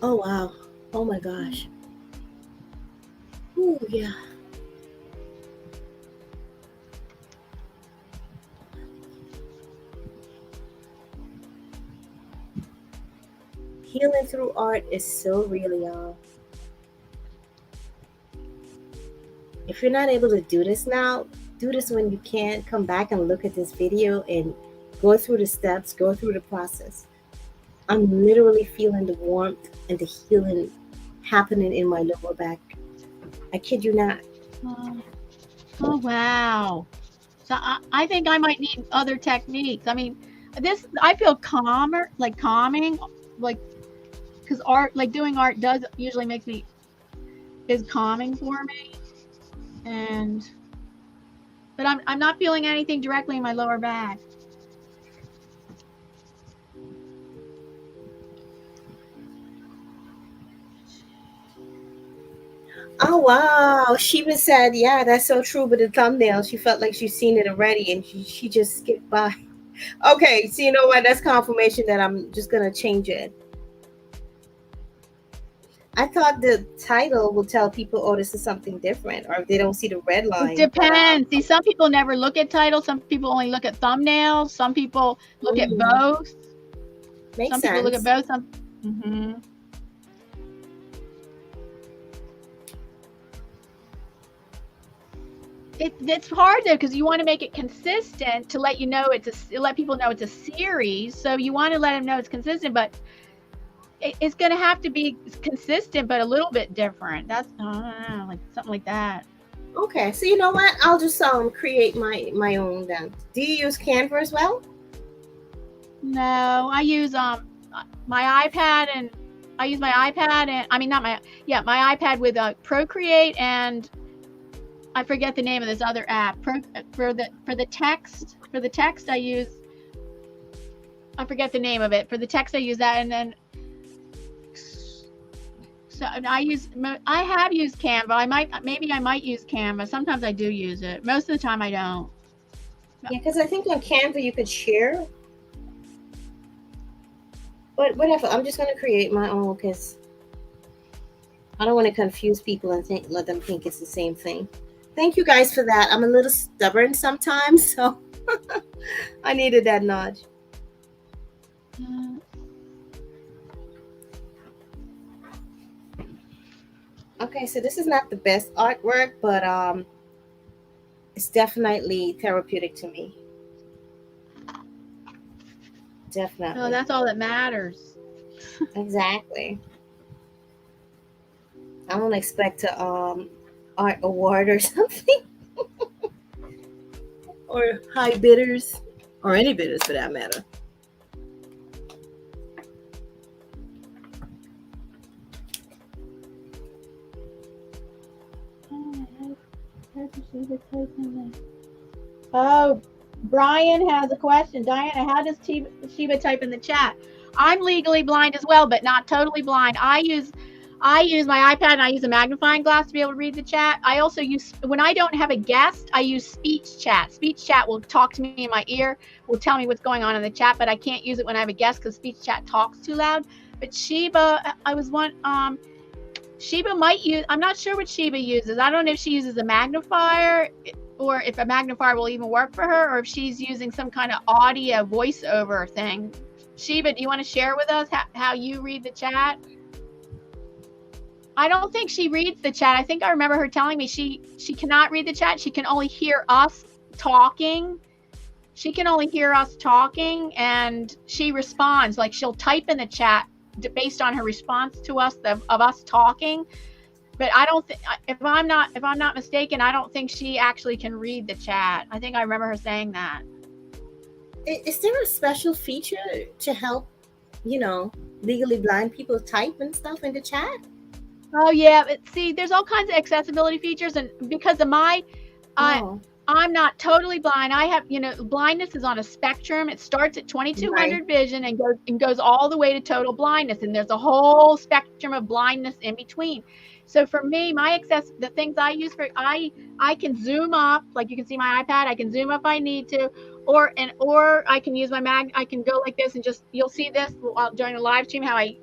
Oh, wow. Oh, my gosh. Oh, yeah. Healing through art is so real, y'all. If you're not able to do this now, do this when you can. Come back and look at this video and go through the steps, go through the process. I'm literally feeling the warmth and the healing happening in my lower back. I kid you not. Oh wow. So I think I might need other techniques. I mean, I feel calming, like, because art, like doing art does usually is calming for me. But I'm not feeling anything directly in my lower back. Oh wow. Sheba said, yeah, that's so true. But the thumbnail, she felt like she's seen it already and she just skipped by. Okay, so you know what? That's confirmation that I'm just gonna change it. I thought the title will tell people, oh, this is something different, or if they don't see the red line. It depends. See, some people never look at titles. Some people only look at thumbnails. Some people look at both. Makes some sense. People look at both. Mm-hmm. It's hard though, because you want to make it consistent to let you know let people know it's a series. So you want to let them know it's consistent, but it's going to have to be consistent, but a little bit different. That's like something like that. Okay, so you know what? I'll just create my own then. Do you use Canva as well? No, I use my iPad, and I use my iPad, and I mean not my iPad with Procreate, and I forget the name of this other app. For the text I use, I forget the name of it. For the text I use that, and then so I have used Canva. I might use Canva. Sometimes I do use it. Most of the time I don't. Yeah, because I think on Canva you could share. But whatever, I'm just gonna create my own because I don't want to confuse people and let them think it's the same thing. Thank you guys for that. I'm a little stubborn sometimes, so I needed that nudge. Okay, so this is not the best artwork, but it's definitely therapeutic to me. Definitely. Oh, that's all that matters. Exactly. I don't expect to art award or something. Or high bidders, or any bidders for that matter. Oh, Brian has a question. Diana, how does Sheba type in the chat? I'm legally blind as well, but not totally blind. I use my iPad and I use a magnifying glass to be able to read the chat. I also use, when I don't have a guest, I use speech chat. Speech chat will talk to me in my ear, will tell me what's going on in the chat, but I can't use it when I have a guest because speech chat talks too loud. But Sheba, Sheba might use, I'm not sure what Sheba uses. I don't know if she uses a magnifier or if a magnifier will even work for her, or if she's using some kind of audio voiceover thing. Sheba, do you want to share with us how you read the chat? I don't think she reads the chat. I think I remember her telling me she cannot read the chat. She can only hear us talking. She can only hear us talking, and she responds. Like, she'll type in the chat based on her response to us of us talking. But I don't think, if I'm not mistaken, I don't think she actually can read the chat. I think I remember her saying that. Is there a special feature to help, legally blind people type and stuff in the chat? Oh yeah, but see, there's all kinds of accessibility features, and because of I'm not totally blind. I have, blindness is on a spectrum. It starts at 2200 vision and goes all the way to total blindness, and there's a whole spectrum of blindness in between. So for me, the things I use I can zoom up, like you can see my iPad. I can zoom up if I need to, or I can use I can go like this and you'll see this during the live stream how I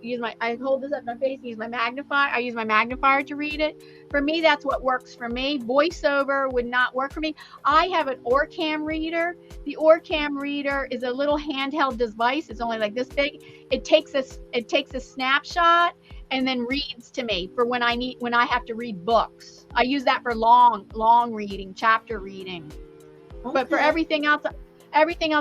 hold this up my face and use my magnifier. I use my magnifier to read it. For me, that's what works for me. VoiceOver would not work for me. I have an Orcam reader. The Orcam reader is a little handheld device. It's only like this big. It takes a snapshot and then reads to me for when I have to read books. I use that for long reading, chapter reading. Okay. But for everything else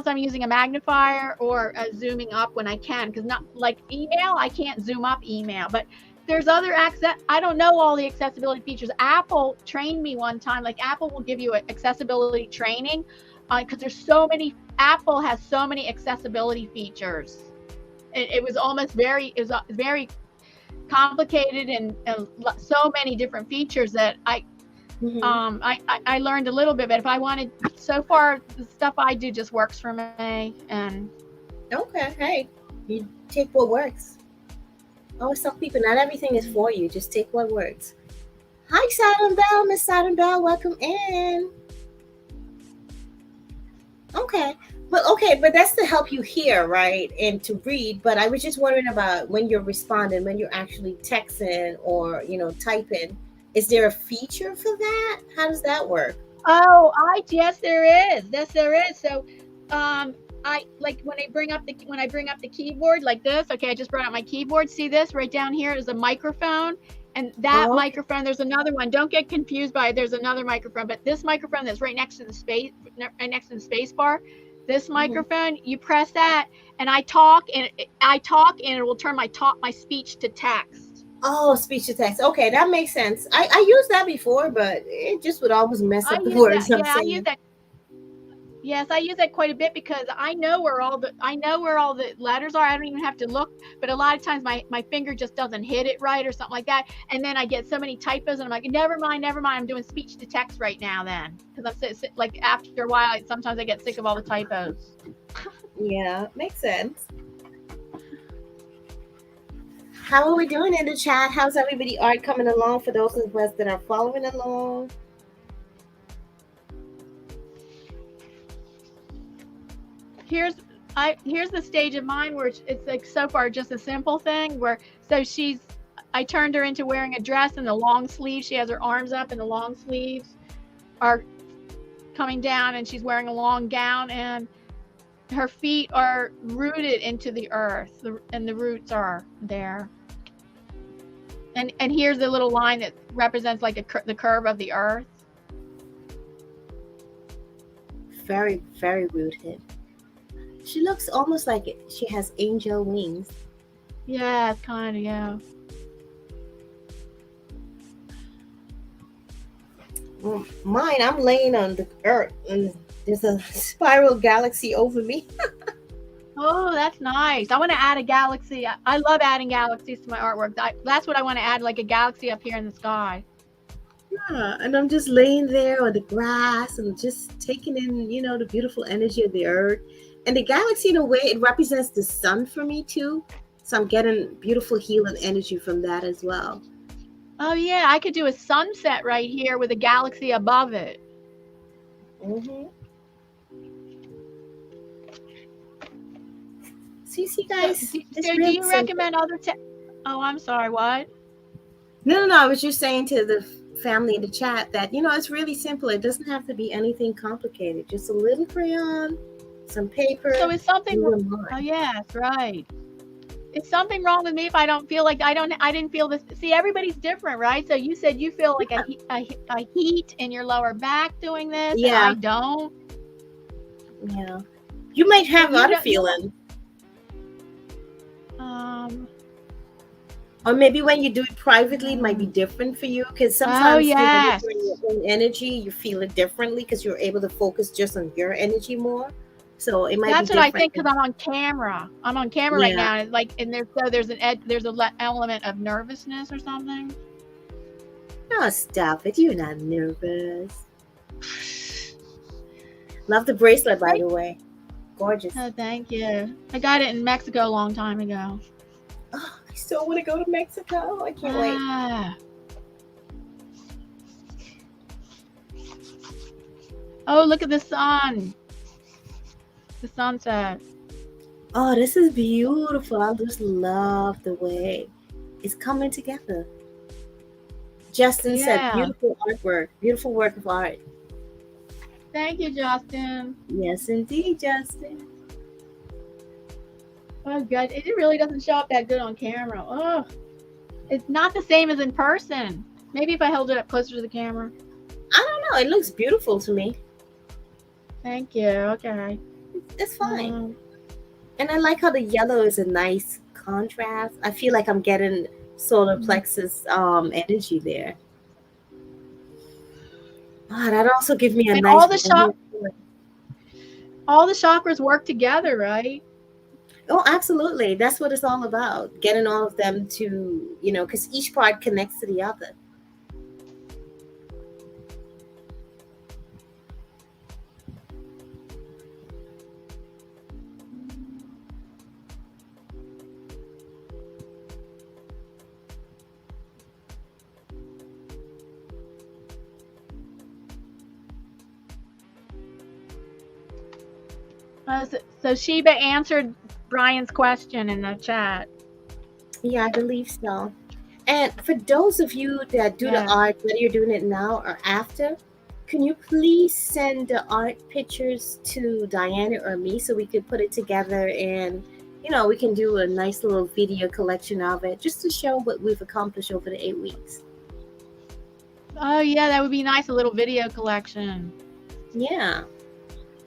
I'm using a magnifier or a zooming up when I can, because not like email, I can't zoom up email. But there's other I don't know all the accessibility features. Apple trained me one time. Like, Apple will give you accessibility training because there's so many. Apple has so many accessibility features. It was very complicated and so many different features that I learned a little bit, but if I wanted, so far the stuff I do just works for me. And okay, hey, you take what works. I always tell people, not everything is for you, just take what works. Hi, Saturn Bell, Miss Saturn Bell, welcome in. Okay, but that's to help you hear, right, and to read. But I was just wondering about when you're responding, when you're actually texting or typing. Is there a feature for that? How does that work? Oh, yes, there is. Yes, there is. So, I like when I bring up the keyboard like this. Okay, I just brought up my keyboard. See this right down here is a microphone, and that microphone. There's another one. Don't get confused by it. There's another microphone, but this microphone that's right next to the space bar. This microphone, you press that, and I talk, and it will turn my speech to text. Oh, speech to text. Okay, that makes sense. I used that before, but it just would always mess up the words. I use that. Yes, I use that quite a bit because I know where all the letters are. I don't even have to look, but a lot of times my finger just doesn't hit it right or something like that. And then I get so many typos and I'm like, never mind. I'm doing speech to text right now then. Because I'm like, after a while, sometimes I get sick of all the typos. Yeah, makes sense. How are we doing in the chat? How's everybody art coming along for those of us that are following along? Here's the stage of mine where it's like so far just a simple thing where I turned her into wearing a dress and the long sleeves. She has her arms up in the long sleeves. are coming down, and she's wearing a long gown, and her feet are rooted into the earth, and the roots are there. And here's the little line that represents like the curve of the earth. Very, very rooted. She looks almost like she has angel wings. Yeah, kind of, yeah. Well, mine, I'm laying on the earth, and there's a spiral galaxy over me. Oh, that's nice. I want to add a galaxy. I love adding galaxies to my artwork. That's what I want to add, like a galaxy up here in the sky. Yeah, and I'm just laying there on the grass and just taking in, the beautiful energy of the earth. And the galaxy, in a way, it represents the sun for me too. So I'm getting beautiful healing energy from that as well. Oh yeah, I could do a sunset right here with a galaxy above it. Mm-hmm. See, guys. So do you recommend other? Oh, I'm sorry. What? No. I was just saying to the family in the chat that it's really simple. It doesn't have to be anything complicated. Just a little crayon, some paper. So is something? Oh yes, right. Is something wrong with me if I don't feel like I didn't feel this? See, everybody's different, right? So you said you feel like a heat in your lower back doing this. Yeah. And I don't. Yeah. You might have other feeling. Or maybe when you do it privately, it might be different for you, because sometimes when you're doing your own energy, you feel it differently because you're able to focus just on your energy more. So it might be different. That's what I think, because I'm on camera. I'm on camera right now, and there's an element of nervousness or something. Oh, stop it! You're not nervous. Love the bracelet, by the way. Gorgeous. Oh, thank you. I got it in Mexico a long time ago. Oh, I still want to go to Mexico. I can't wait. Oh, look at the sun. The sunset. Oh, this is beautiful. I just love the way it's coming together. Justin said, beautiful artwork. Beautiful work of art. Thank you, Justin. Yes, indeed, Justin. Oh, God. It really doesn't show up that good on camera. Oh, it's not the same as in person. Maybe if I held it up closer to the camera. I don't know. It looks beautiful to me. Thank you. Okay. It's fine. And I like how the yellow is a nice contrast. I feel like I'm getting solar plexus energy there. Oh, that also gives me a nice... all the chakras work together, right? Oh, absolutely. That's what it's all about. Getting all of them to, because each part connects to the other. So Sheba answered Brian's question in the chat. Yeah, I believe so. And for those of you that do the art, whether you're doing it now or after, can you please send the art pictures to Diana or me so we could put it together, and we can do a nice little video collection of it just to show what we've accomplished over the 8 weeks. Oh yeah, that would be nice, a little video collection. Yeah.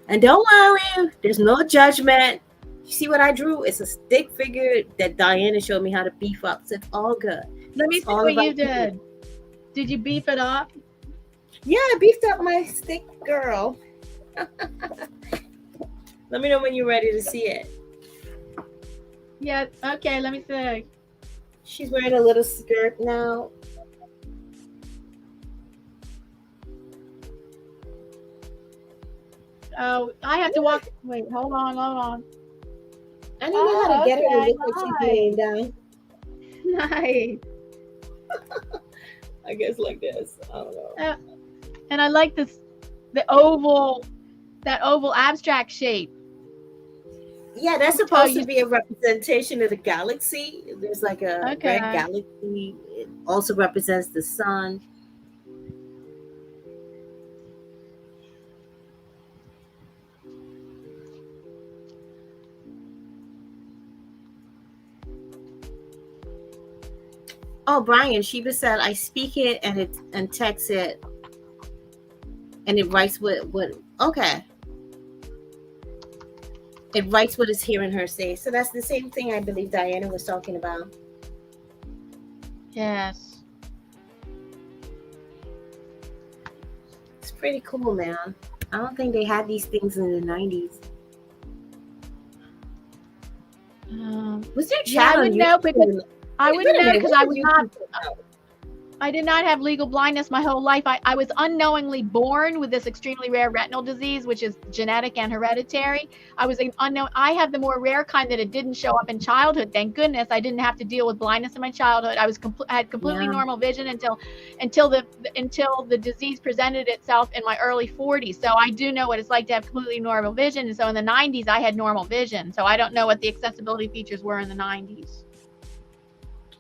And don't worry, there's no judgment. You see what I drew? It's a stick figure that Diana showed me how to beef up. So it's all good. Let me see what you did. Did you beef it up? Yeah, I beefed up my stick girl. Let me know when you're ready to see it. Yeah, okay, let me see. She's wearing a little skirt now. Oh, I have to walk. Wait, hold on. I don't know how to get her to look like she's laying down. Nice. I guess like this. I don't know. And I like that oval abstract shape. Yeah, that's supposed to be a representation of the galaxy. There's like a red galaxy. It also represents the sun. Oh, Brian, Sheba said I speak it and text it, and it writes what. Okay, it writes what it's hearing her say. So that's the same thing I believe Diana was talking about. Yes. It's pretty cool, man. I don't think they had these things in the 90s. Was there Yeah, I wouldn't know because I wouldn't know because I was not. I did not have legal blindness my whole life. I was unknowingly born with this extremely rare retinal disease, which is genetic and hereditary. I was an unknown. I have the more rare kind that it didn't show up in childhood. Thank goodness I didn't have to deal with blindness in my childhood. I had completely normal vision until the disease presented itself in my early 40s. So I do know what it's like to have completely normal vision. And so in the 90s, I had normal vision. So I don't know what the accessibility features were in the 90s.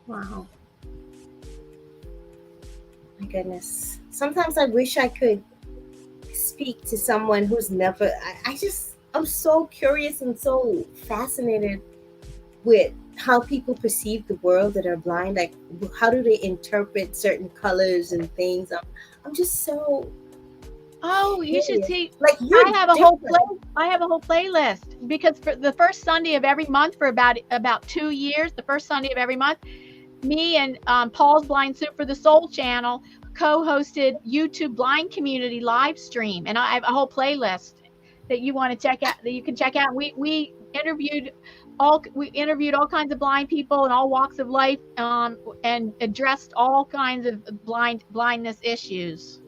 Wow. My goodness. Sometimes I wish I could speak to someone who's never, I'm so curious and so fascinated with how people perceive the world that are blind. Like, how do they interpret certain colors and things? I'm just so. Oh, you should see. Like, I have a whole playlist because for the first Sunday of every month for about 2 years, the first Sunday of every month, me and Paul's Blind Soup for the Soul channel co-hosted YouTube blind community live stream, and I have a whole playlist that you want to check out. That you can check out. We interviewed all kinds of blind people in all walks of life, and addressed all kinds of blindness issues.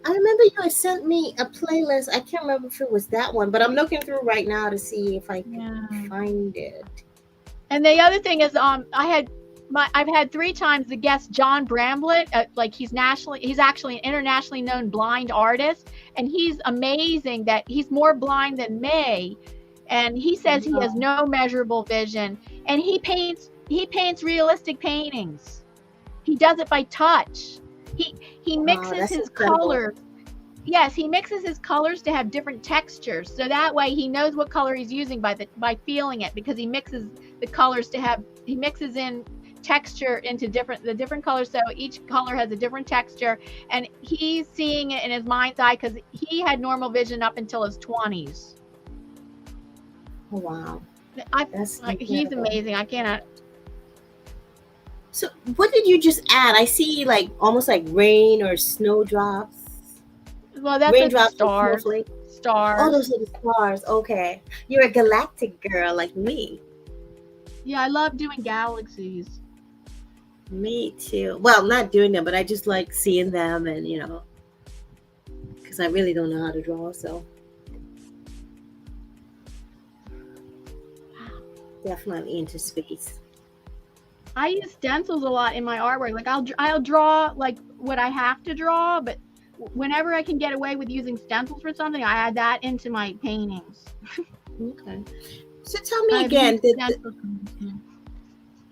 I remember you had sent me a playlist. I can't remember if it was that one, but I'm looking through right now to see if I can find it. And the other thing is, I've had 3 times the guest John Bramblett. Like he's actually an internationally known blind artist, and he's amazing. That he's more blind than me, and he says he has no measurable vision, and he paints realistic paintings. He does it by touch. He mixes his colors. Yes, he mixes his colors to have different textures, so that way he knows what color he's using by feeling it, because he mixes the colors he mixes in texture into the different colors, so each color has a different texture, and he's seeing it in his mind's eye because he had normal vision up until his 20s. Oh, wow. He's amazing. I cannot. So what did you just add? I see like almost like rain or snowdrops. Well, that's raindrops, stars. Oh, those are the stars. Okay, you're a galactic girl like me. Yeah, I love doing galaxies. Me too. Well, not doing them, but I just like seeing them, and because I really don't know how to draw, so definitely into space. I use stencils a lot in my artwork. Like I'll draw like what I have to draw, but whenever I can get away with using stencils for something, I add that into my paintings. Okay. So tell me again,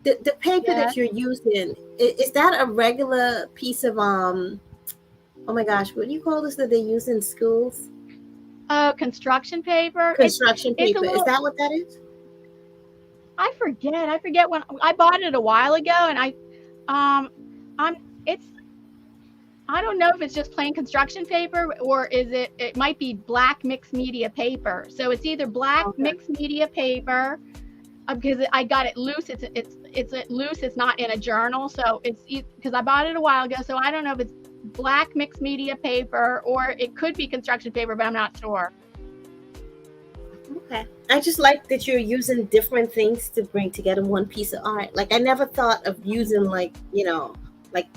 the paper that you're using, is that a regular piece of oh my gosh, what do you call this that they use in schools? Construction paper. Construction paper. Is that what that is? I forget when I bought it a while ago, and I don't know if it's just plain construction paper, or it might be black mixed media paper. So it's either black mixed media paper, because I got it loose. It's loose. It's not in a journal. So it's because I bought it a while ago. So I don't know if it's black mixed media paper or it could be construction paper, but I'm not sure. Okay. I just like that you're using different things to bring together one piece of art. Like I never thought of using like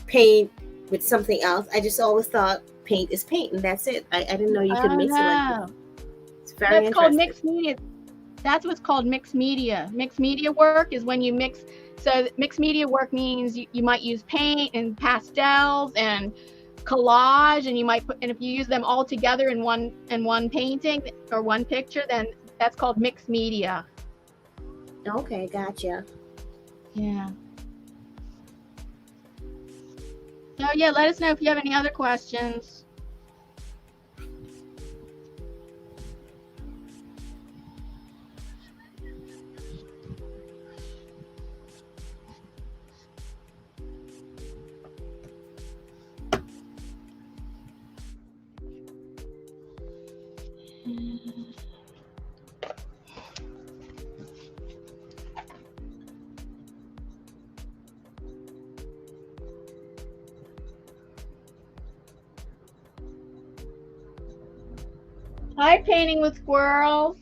paint with something else. I just always thought paint is paint and that's it. I didn't know you could mix it like that. It's very interesting. Called mixed media. That's what's called mixed media. Mixed media work is when you mix. So mixed media work means you might use paint and pastels and collage, and you might and if you use them all together in one painting or one picture, then that's called mixed media. Okay, gotcha. Yeah. So yeah, let us know if you have any other questions. Hi, Painting with Squirrels.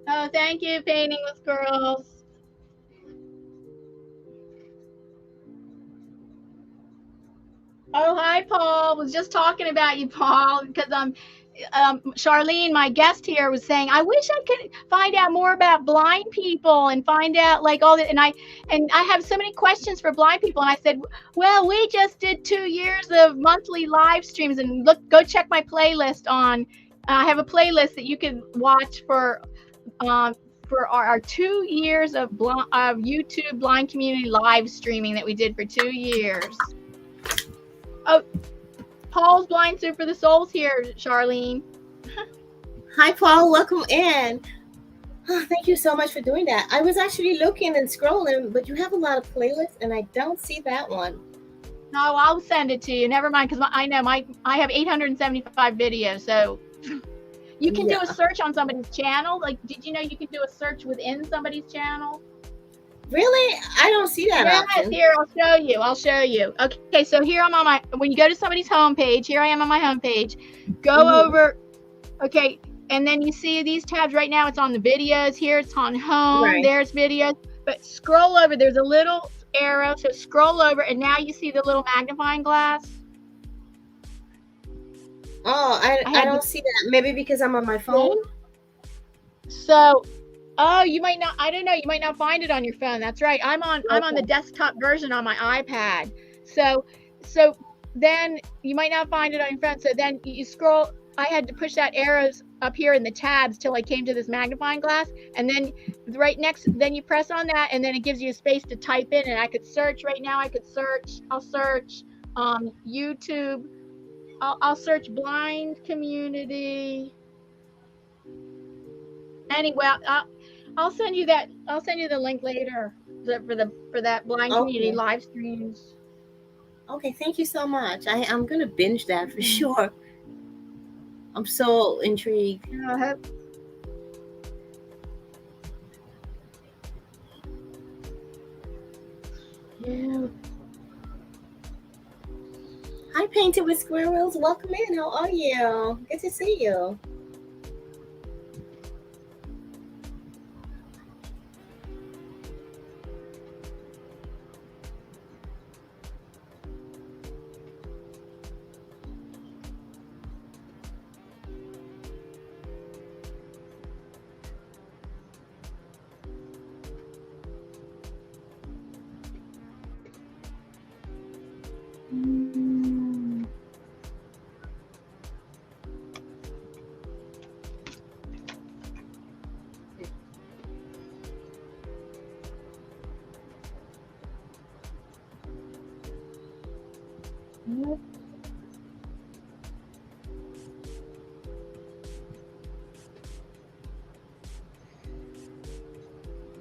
Oh, thank you, Painting with Squirrels. Oh, hi, Paul. Was just talking about you, Paul, because Charlene, my guest here, was saying, I wish I could find out more about blind people and find out like all that. And I have so many questions for blind people. And I said, well, we just did 2 years of monthly live streams, and go check my playlist on. I have a playlist that you can watch for our 2 years of YouTube blind community live streaming that we did for 2 years. Oh, Paul's Blind Soup for the Souls here, Charlene. Hi, Paul. Welcome in. Oh, thank you so much for doing that. I was actually looking and scrolling, but you have a lot of playlists, and I don't see that one. No, I'll send it to you. Never mind, because I know I have 875 videos, so you can do a search on somebody's channel. Like, did you know you can do a search within somebody's channel? Really? I don't see that option. Here, I'll show you. Okay, so here I'm on when you go to somebody's homepage, here I am on my homepage. Go over, okay, and then you see these tabs right now. It's on the videos. Here it's on home. Right. There's videos. But scroll over. There's a little arrow. So scroll over, and now you see the little magnifying glass. Oh, I don't see that. Maybe because I'm on my phone. So. Oh, you might not. I don't know. You might not find it on your phone. That's right. I'm on the desktop version on my iPad. So then you might not find it on your phone. So then you scroll. I had to push that arrows up here in the tabs till I came to this magnifying glass, and then right next. Then you press on that, and then it gives you a space to type in. And I could search right now. I'll search YouTube. I'll search blind community. Anyway, I'll send you that. I'll send you the link later for that blind community live streams. Okay, thank you so much. I'm gonna binge that for sure. I'm so intrigued. Yeah. Hi, Painted with Squirrels. Welcome in. How are you? Good to see you.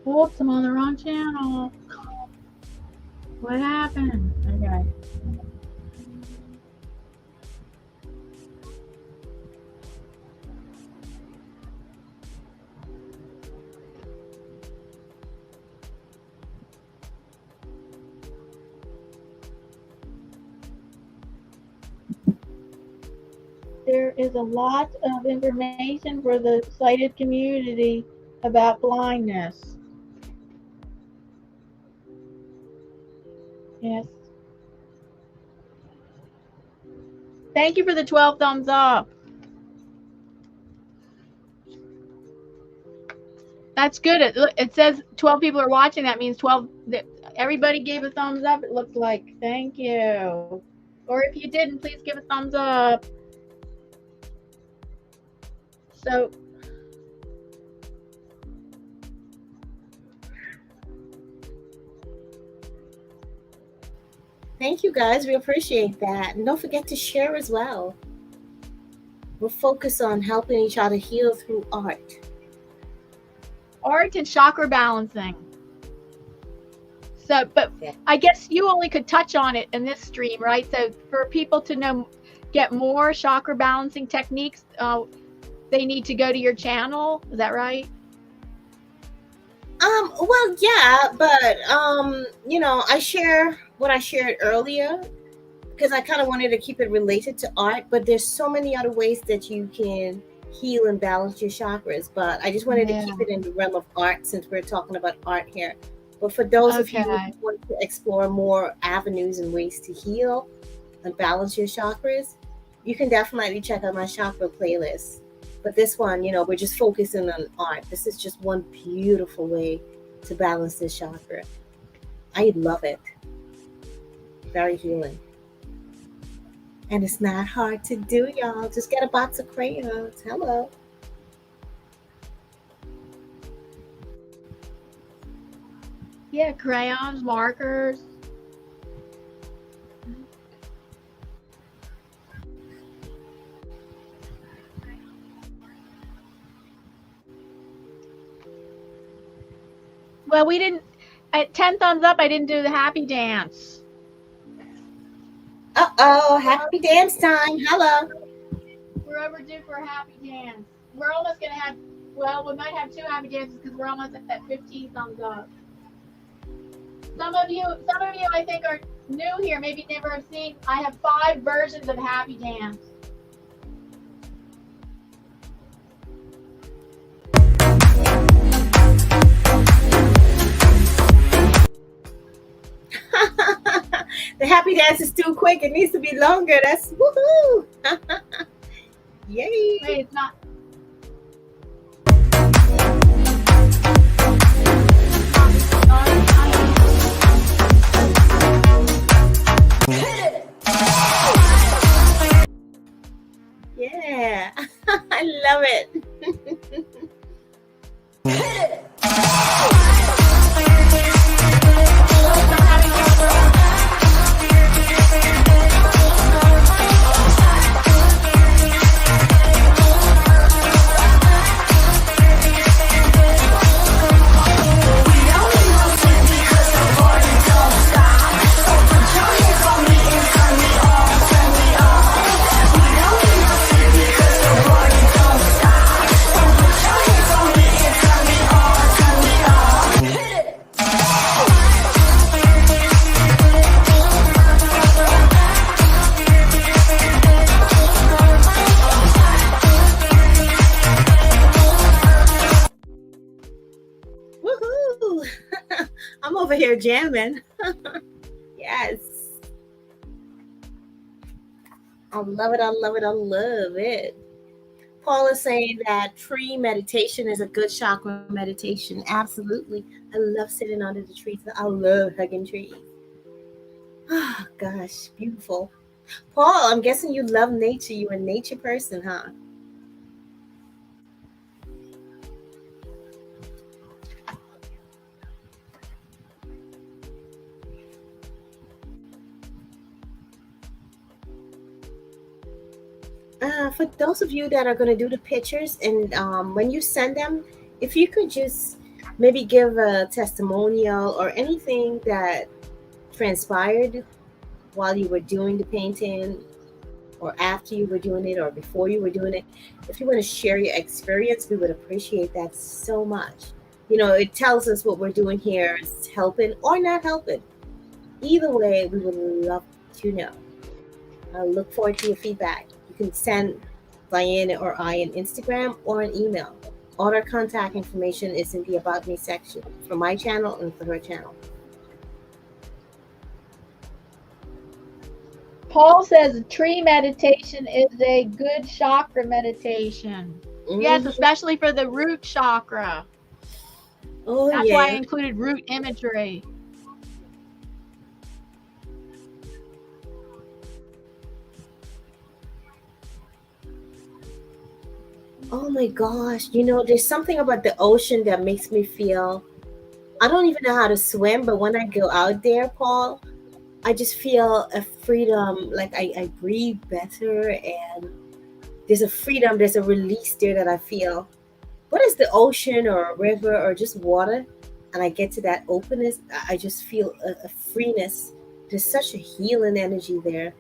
Oops, I'm on the wrong channel. What happened? Okay. There is a lot of information for the sighted community about blindness. Yes. Thank you for the 12 thumbs up. That's good. It says 12 people are watching. That means 12. Everybody gave a thumbs up, it looks like. Thank you. Or if you didn't, please give a thumbs up. So. Thank you, guys. We appreciate that. And don't forget to share as well. We'll focus on helping each other heal through art. Art and chakra balancing. So, but I guess you only could touch on it in this stream, right? So for people to know, get more chakra balancing techniques, they need to go to your channel. Is that right? Well, yeah, but you know, I share what I shared earlier because I kind of wanted to keep it related to art, but there's so many other ways that you can heal and balance your chakras. But I just wanted to keep it in the realm of art since we're talking about art here. But for those of you who want to explore more avenues and ways to heal and balance your chakras, you can definitely check out my chakra playlist. But this one, you know, we're just focusing on art. This is just one beautiful way to balance this chakra. I love it. Very healing. And it's not hard to do, y'all. Just get a box of crayons. Hello. Yeah, crayons, markers. Well, we didn't, at 10 thumbs up, I didn't do the happy dance. Uh-oh, happy dance time. Hello. We're overdue for a happy dance. We're almost going to have, well, we might have 2 happy dances because we're almost at that 15 thumbs up. Some of you I think are new here, maybe never have seen. I have 5 versions of happy dance. The happy dance is too quick. It needs to be longer. That's woohoo! Yay! Wait, it's not. Yeah, I love it. I'm over here jamming. Yes. I love it. I love it. I love it. Paul is saying that tree meditation is a good chakra meditation. Absolutely. I love sitting under the trees. I love hugging trees. Oh, gosh. Beautiful. Paul, I'm guessing you love nature. You're a nature person, huh? For those of you that are going to do the pictures, and when you send them, if you could just maybe give a testimonial or anything that transpired while you were doing the painting, or after you were doing it, or before you were doing it. If you want to share your experience, we would appreciate that so much. You know, it tells us what we're doing here is helping or not helping. Either way, we would love to know. I look forward to your feedback. You can send Diana or I an Instagram or an email. All our contact information is in the About Me section for my channel and for her channel. Paul says tree meditation is a good chakra meditation. Mm-hmm. Yes, especially for the root chakra. Oh, that's why I included root imagery. Oh my gosh, you know, there's something about the ocean that makes me feel, I don't even know how to swim, but when I go out there, Paul, I just feel a freedom, like I breathe better, and there's a freedom, there's a release there that I feel. What is the ocean or a river or just water? And I get to that openness, I just feel a freeness. There's such a healing energy there.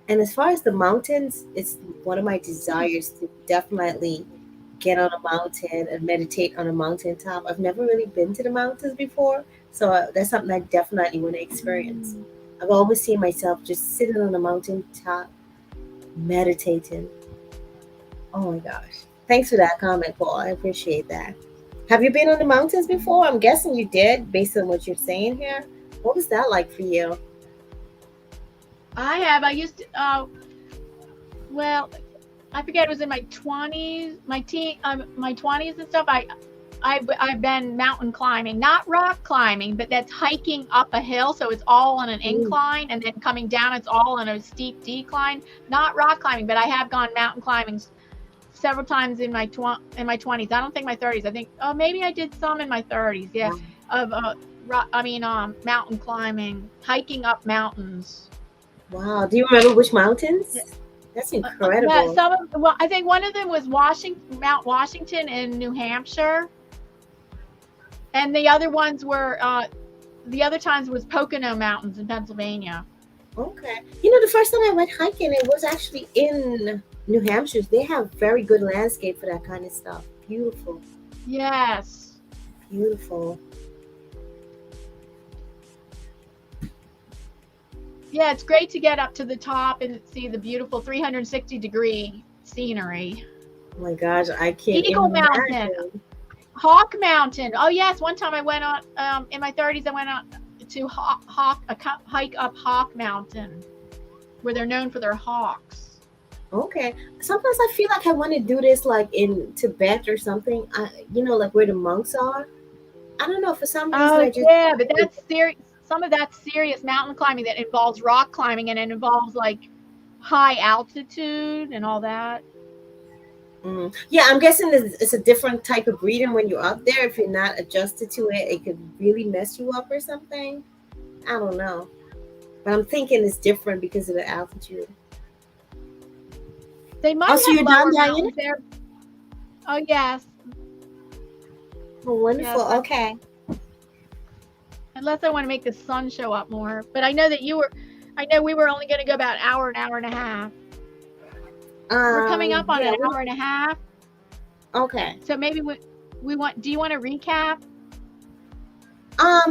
And as far as the mountains, it's one of my desires to definitely get on a mountain and meditate on a mountaintop. I've never really been to the mountains before, so that's something I definitely want to experience. Mm. I've always seen myself just sitting on a mountaintop, meditating. Oh my gosh. Thanks for that comment, Paul. I appreciate that. Have you been on the mountains before? I'm guessing you did based on what you're saying here. What was that like for you? I have. I used to. Well, I forget. It was in my 20s, my 20s and stuff. I've been mountain climbing, not rock climbing, but that's hiking up a hill. So it's all on an incline, and then coming down, it's all on a steep decline. Not rock climbing, but I have gone mountain climbing several times in my 20s. I don't think my 30s. I think maybe I did some in my 30s. Yeah, of mountain climbing, hiking up mountains. Wow. Do you remember which mountains? That's incredible. Yeah, I think one of them was Mount Washington in New Hampshire. And the other ones were, the other times was Pocono Mountains in Pennsylvania. Okay. You know, the first time I went hiking, it was actually in New Hampshire. They have very good landscape for that kind of stuff. Beautiful. Yes. Beautiful. Yeah, it's great to get up to the top and see the beautiful 360-degree scenery. Oh my gosh, I can't Eagle imagine. Mountain. Hawk Mountain. Oh yes, one time I went on in my 30s. I went on to hike up Hawk Mountain, where they're known for their hawks. Okay. Sometimes I feel like I want to do this like in Tibet or something. Like where the monks are. I don't know, for some reason. But that's serious. Some of that's serious mountain climbing that involves rock climbing, and it involves like high altitude and all that. Yeah, I'm guessing it's a different type of breathing when you're up there. If you're not adjusted to it, it could really mess you up or something. I don't know. But I'm thinking it's different because of the altitude. They might have lower mountains there. Oh, yes. Oh, wonderful. Yes. Okay. Unless I want to make the sun show up more. But I know that we were only going to go about an hour and a half. We're coming up on an hour and a half. Okay. So maybe do you want to recap?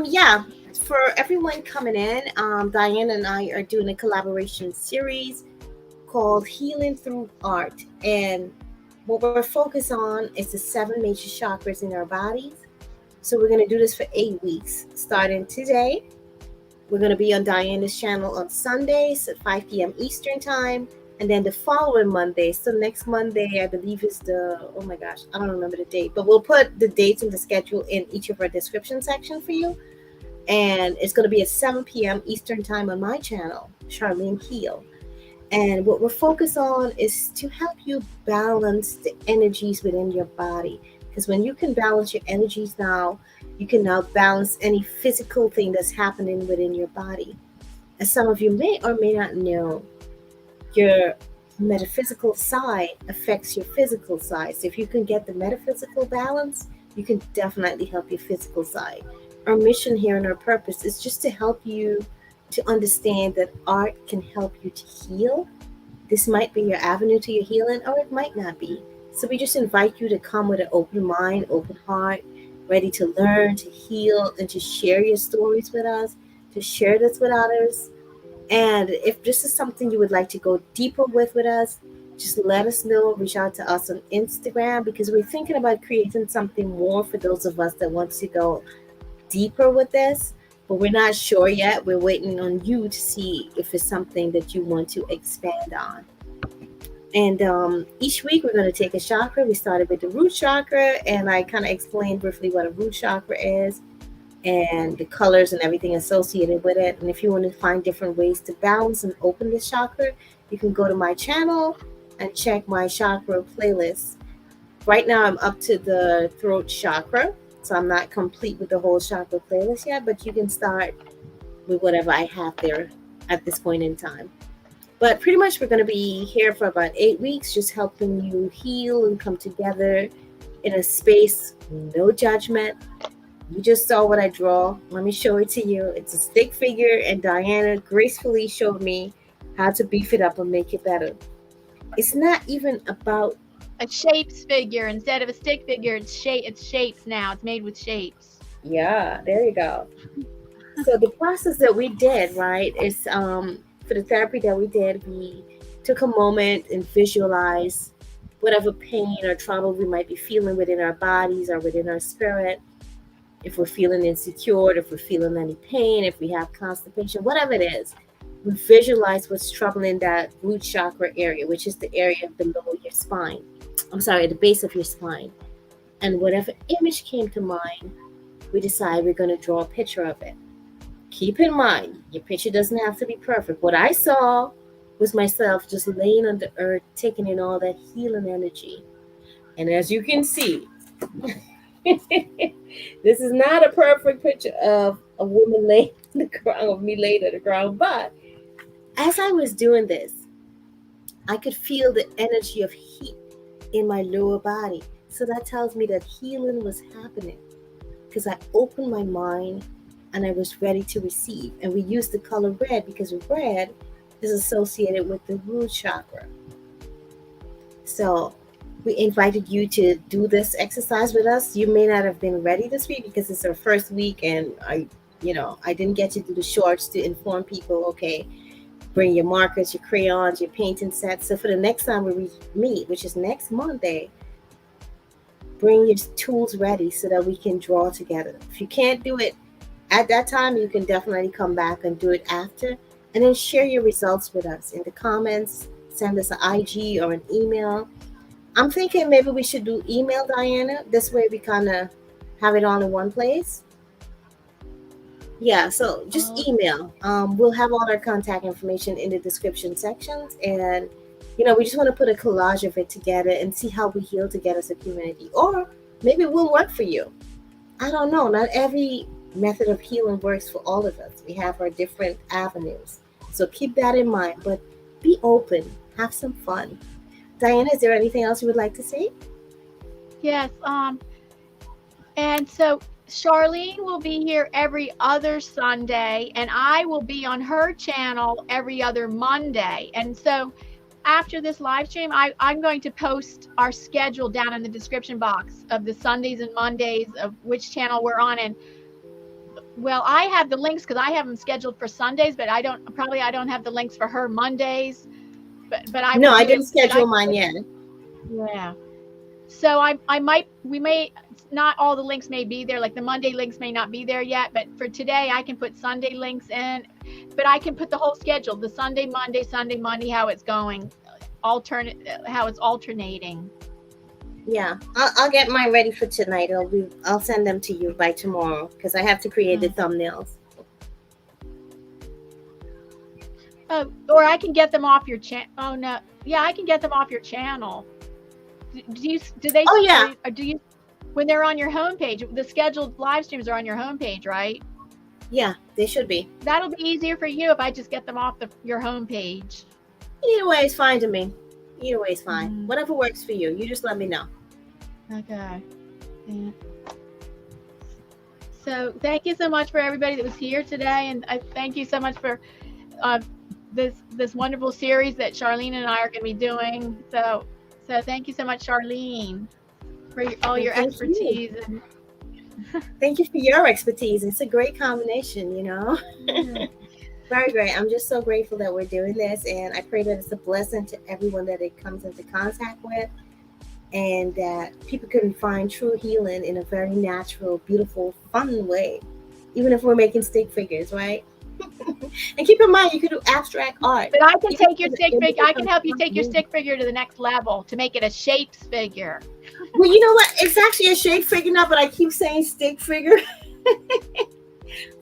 Yeah. For everyone coming in, Diana and I are doing a collaboration series called Healing Through Art. And what we're focused on is the 7 major chakras in our bodies. So we're going to do this for 8 weeks, starting today. We're going to be on Diana's channel on Sundays at 5 p.m. Eastern time. And then the following Monday, so next Monday, I believe is oh my gosh, I don't remember the date, but we'll put the dates and the schedule in each of our description section for you. And it's going to be at 7 p.m. Eastern time on my channel, Charline Heal. And what we're focused on is to help you balance the energies within your body. Because when you can balance your energies now, you can now balance any physical thing that's happening within your body. As some of you may or may not know, your metaphysical side affects your physical side. So if you can get the metaphysical balance, you can definitely help your physical side. Our mission here and our purpose is just to help you to understand that art can help you to heal. This might be your avenue to your healing, or it might not be. So we just invite you to come with an open mind, open heart, ready to learn, to heal, and to share your stories with us, to share this with others. And if this is something you would like to go deeper with us, just let us know. Reach out to us on Instagram, because we're thinking about creating something more for those of us that want to go deeper with this, but we're not sure yet. We're waiting on you to see if it's something that you want to expand on. And each week we're going to take a chakra. We started with the root chakra, and I kind of explained briefly what a root chakra is and the colors and everything associated with it. And if you want to find different ways to balance and open this chakra, you can go to my channel and check my chakra playlist. Right now I'm up to the throat chakra, so I'm not complete with the whole chakra playlist yet, but you can start with whatever I have there at this point in time. But pretty much we're going to be here for about 8 weeks, just helping you heal and come together in a space, no judgment. You just saw what I draw. Let me show it to you. It's a stick figure, and Diana gracefully showed me how to beef it up and make it better. It's not even about a shapes figure instead of a stick figure. It's shapes now. It's made with shapes. Yeah, there you go. So the process that we did, right, is for the therapy that we did, we took a moment and visualized whatever pain or trauma we might be feeling within our bodies or within our spirit. If we're feeling insecure, if we're feeling any pain, if we have constipation, whatever it is, we visualize what's troubling that root chakra area, which is the area below your spine. I'm sorry, at the base of your spine. And whatever image came to mind, we decide we're going to draw a picture of it. Keep in mind, your picture doesn't have to be perfect. What I saw was myself just laying on the earth, taking in all that healing energy. And as you can see, this is not a perfect picture of a woman laying on the ground, of me laying on the ground. But as I was doing this, I could feel the energy of heat in my lower body. So that tells me that healing was happening because I opened my mind and I was ready to receive. And we used the color red because red is associated with the root chakra. So we invited you to do this exercise with us. You may not have been ready this week because it's our first week, and I didn't get to do the shorts to inform people, okay, bring your markers, your crayons, your painting sets. So for the next time we meet, which is next Monday, bring your tools ready so that we can draw together. If you can't do it at that time, you can definitely come back and do it after, and then share your results with us in the comments. Send us an IG or an email. I'm thinking maybe we should do email, Diana. This way we kind of have it all in one place. Yeah, so just email. We'll have all our contact information in the description sections, and we just want to put a collage of it together and see how we heal together as a community. Or maybe it will work for you. I don't know. Not every method of healing works for all of us. We have our different avenues. So keep that in mind, but be open, have some fun. Diana, is there anything else you would like to say? Yes. And so Charline will be here every other Sunday, and I will be on her channel every other Monday. And so after this live stream, I'm going to post our schedule down in the description box of the Sundays and Mondays of which channel we're on. And well, I have the links because I have them scheduled for Sundays, but I don't have the links for her Mondays. But I didn't schedule mine yet. Yeah. So we may not all the links may be there, like the Monday links may not be there yet, but for today I can put Sunday links in, but I can put the whole schedule, the Sunday, Monday, how it's going, how it's alternating. Yeah, I'll get mine ready for tonight. I'll send them to you by tomorrow because I have to create the thumbnails. Or I can get them off your channel. Oh no, yeah, I can get them off your channel. Do they? Oh yeah. Do you? When they're on your homepage, the scheduled live streams are on your homepage, right? Yeah, they should be. That'll be easier for you if I just get them off your homepage. Either way is fine to me. Either way is fine. Whatever works for you. You just let me know. Okay. Yeah. So thank you so much for everybody that was here today, and I thank you so much for this wonderful series that Charline and I are going to be doing. So thank you so much, Charline, for all your expertise. Thank you for your expertise. It's a great combination, Yeah. Very great. I'm just so grateful that we're doing this, and I pray that it's a blessing to everyone that it comes into contact with, and that people can find true healing in a very natural, beautiful, fun way, even if we're making stick figures, right? And keep in mind, you can do abstract art. But I can take your stick figure. I can help you take your stick figure to the next level to make it a shapes figure. Well, you know what? It's actually a shape figure now, but I keep saying stick figure.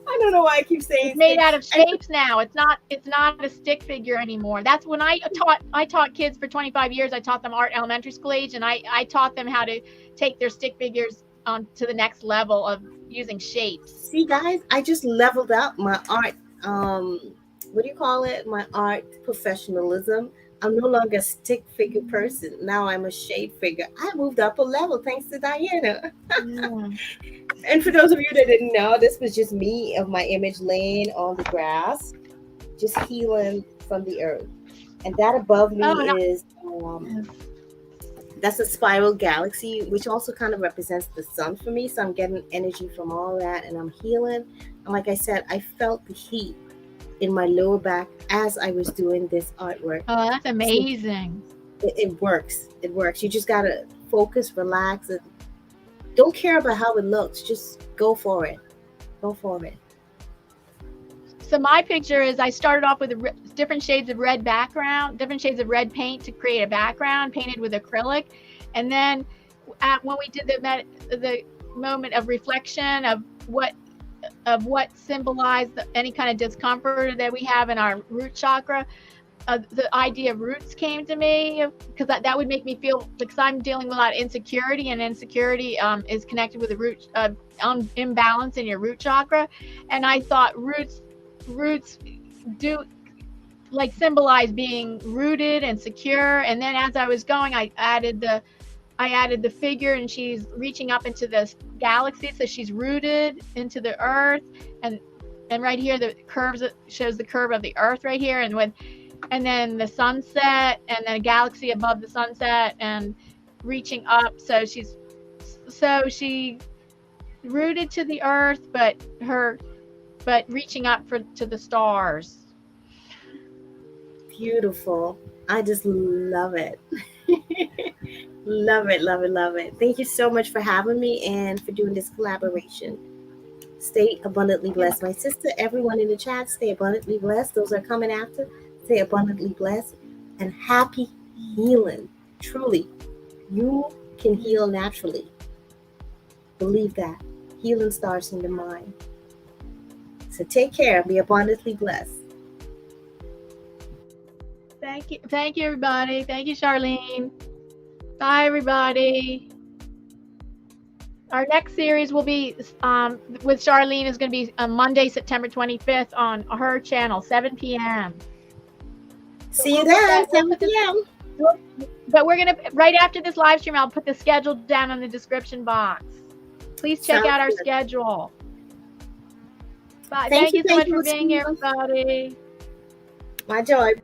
I don't know why I keep saying it's made out of shapes now. It's not a stick figure anymore. That's when I taught kids for 25 years. I taught them art elementary school age, and I taught them how to take their stick figures to the next level of using shapes. See, guys, I just leveled up my art. What do you call it? My art professionalism. I'm no longer a stick figure person. Now I'm a shape figure. I moved up a level thanks to Diana. Yeah. And for those of you that didn't know, this was just me of my image laying on the grass, just healing from the earth. And that above me is that's a spiral galaxy, which also kind of represents the sun for me. So I'm getting energy from all that, and I'm healing. And like I said, I felt the heat in my lower back as I was doing this artwork. Oh, that's amazing. So it works. It works. You just gotta focus, relax, and don't care about how it looks. Just go for it. Go for it. So my picture is I started off with different shades of red background, different shades of red paint to create a background painted with acrylic. And then when we did the moment of reflection of what symbolized any kind of discomfort that we have in our root chakra, the idea of roots came to me, because that would make me feel, because I'm dealing with a lot of insecurity, and insecurity is connected with the root imbalance in your root chakra. And I thought roots do like symbolize being rooted and secure. And then as I was going, I added the figure, and she's reaching up into the galaxy, so she's rooted into the earth, and right here the curves shows the curve of the earth right here, and then the sunset, and then a galaxy above the sunset, and reaching up, so she rooted to the earth, but reaching up to the stars. Beautiful. I just love it. Love it, love it, love it. Thank you so much for having me and for doing this collaboration. Stay abundantly blessed. My sister, everyone in the chat, stay abundantly blessed. Those are coming after, stay abundantly blessed and happy healing. Truly, you can heal naturally. Believe that. Healing starts in the mind. So take care and be abundantly blessed. Thank you, everybody. Thank you, Charlene. Bye, everybody. Our next series will be with Charlene is going to be on Monday, September 25th on her channel, 7 p.m. See you then, 7 p.m. But we're going to, right after this live stream, I'll put the schedule down in the description box. Please check out our schedule. Bye. Thank you so much for being here, everybody. My joy.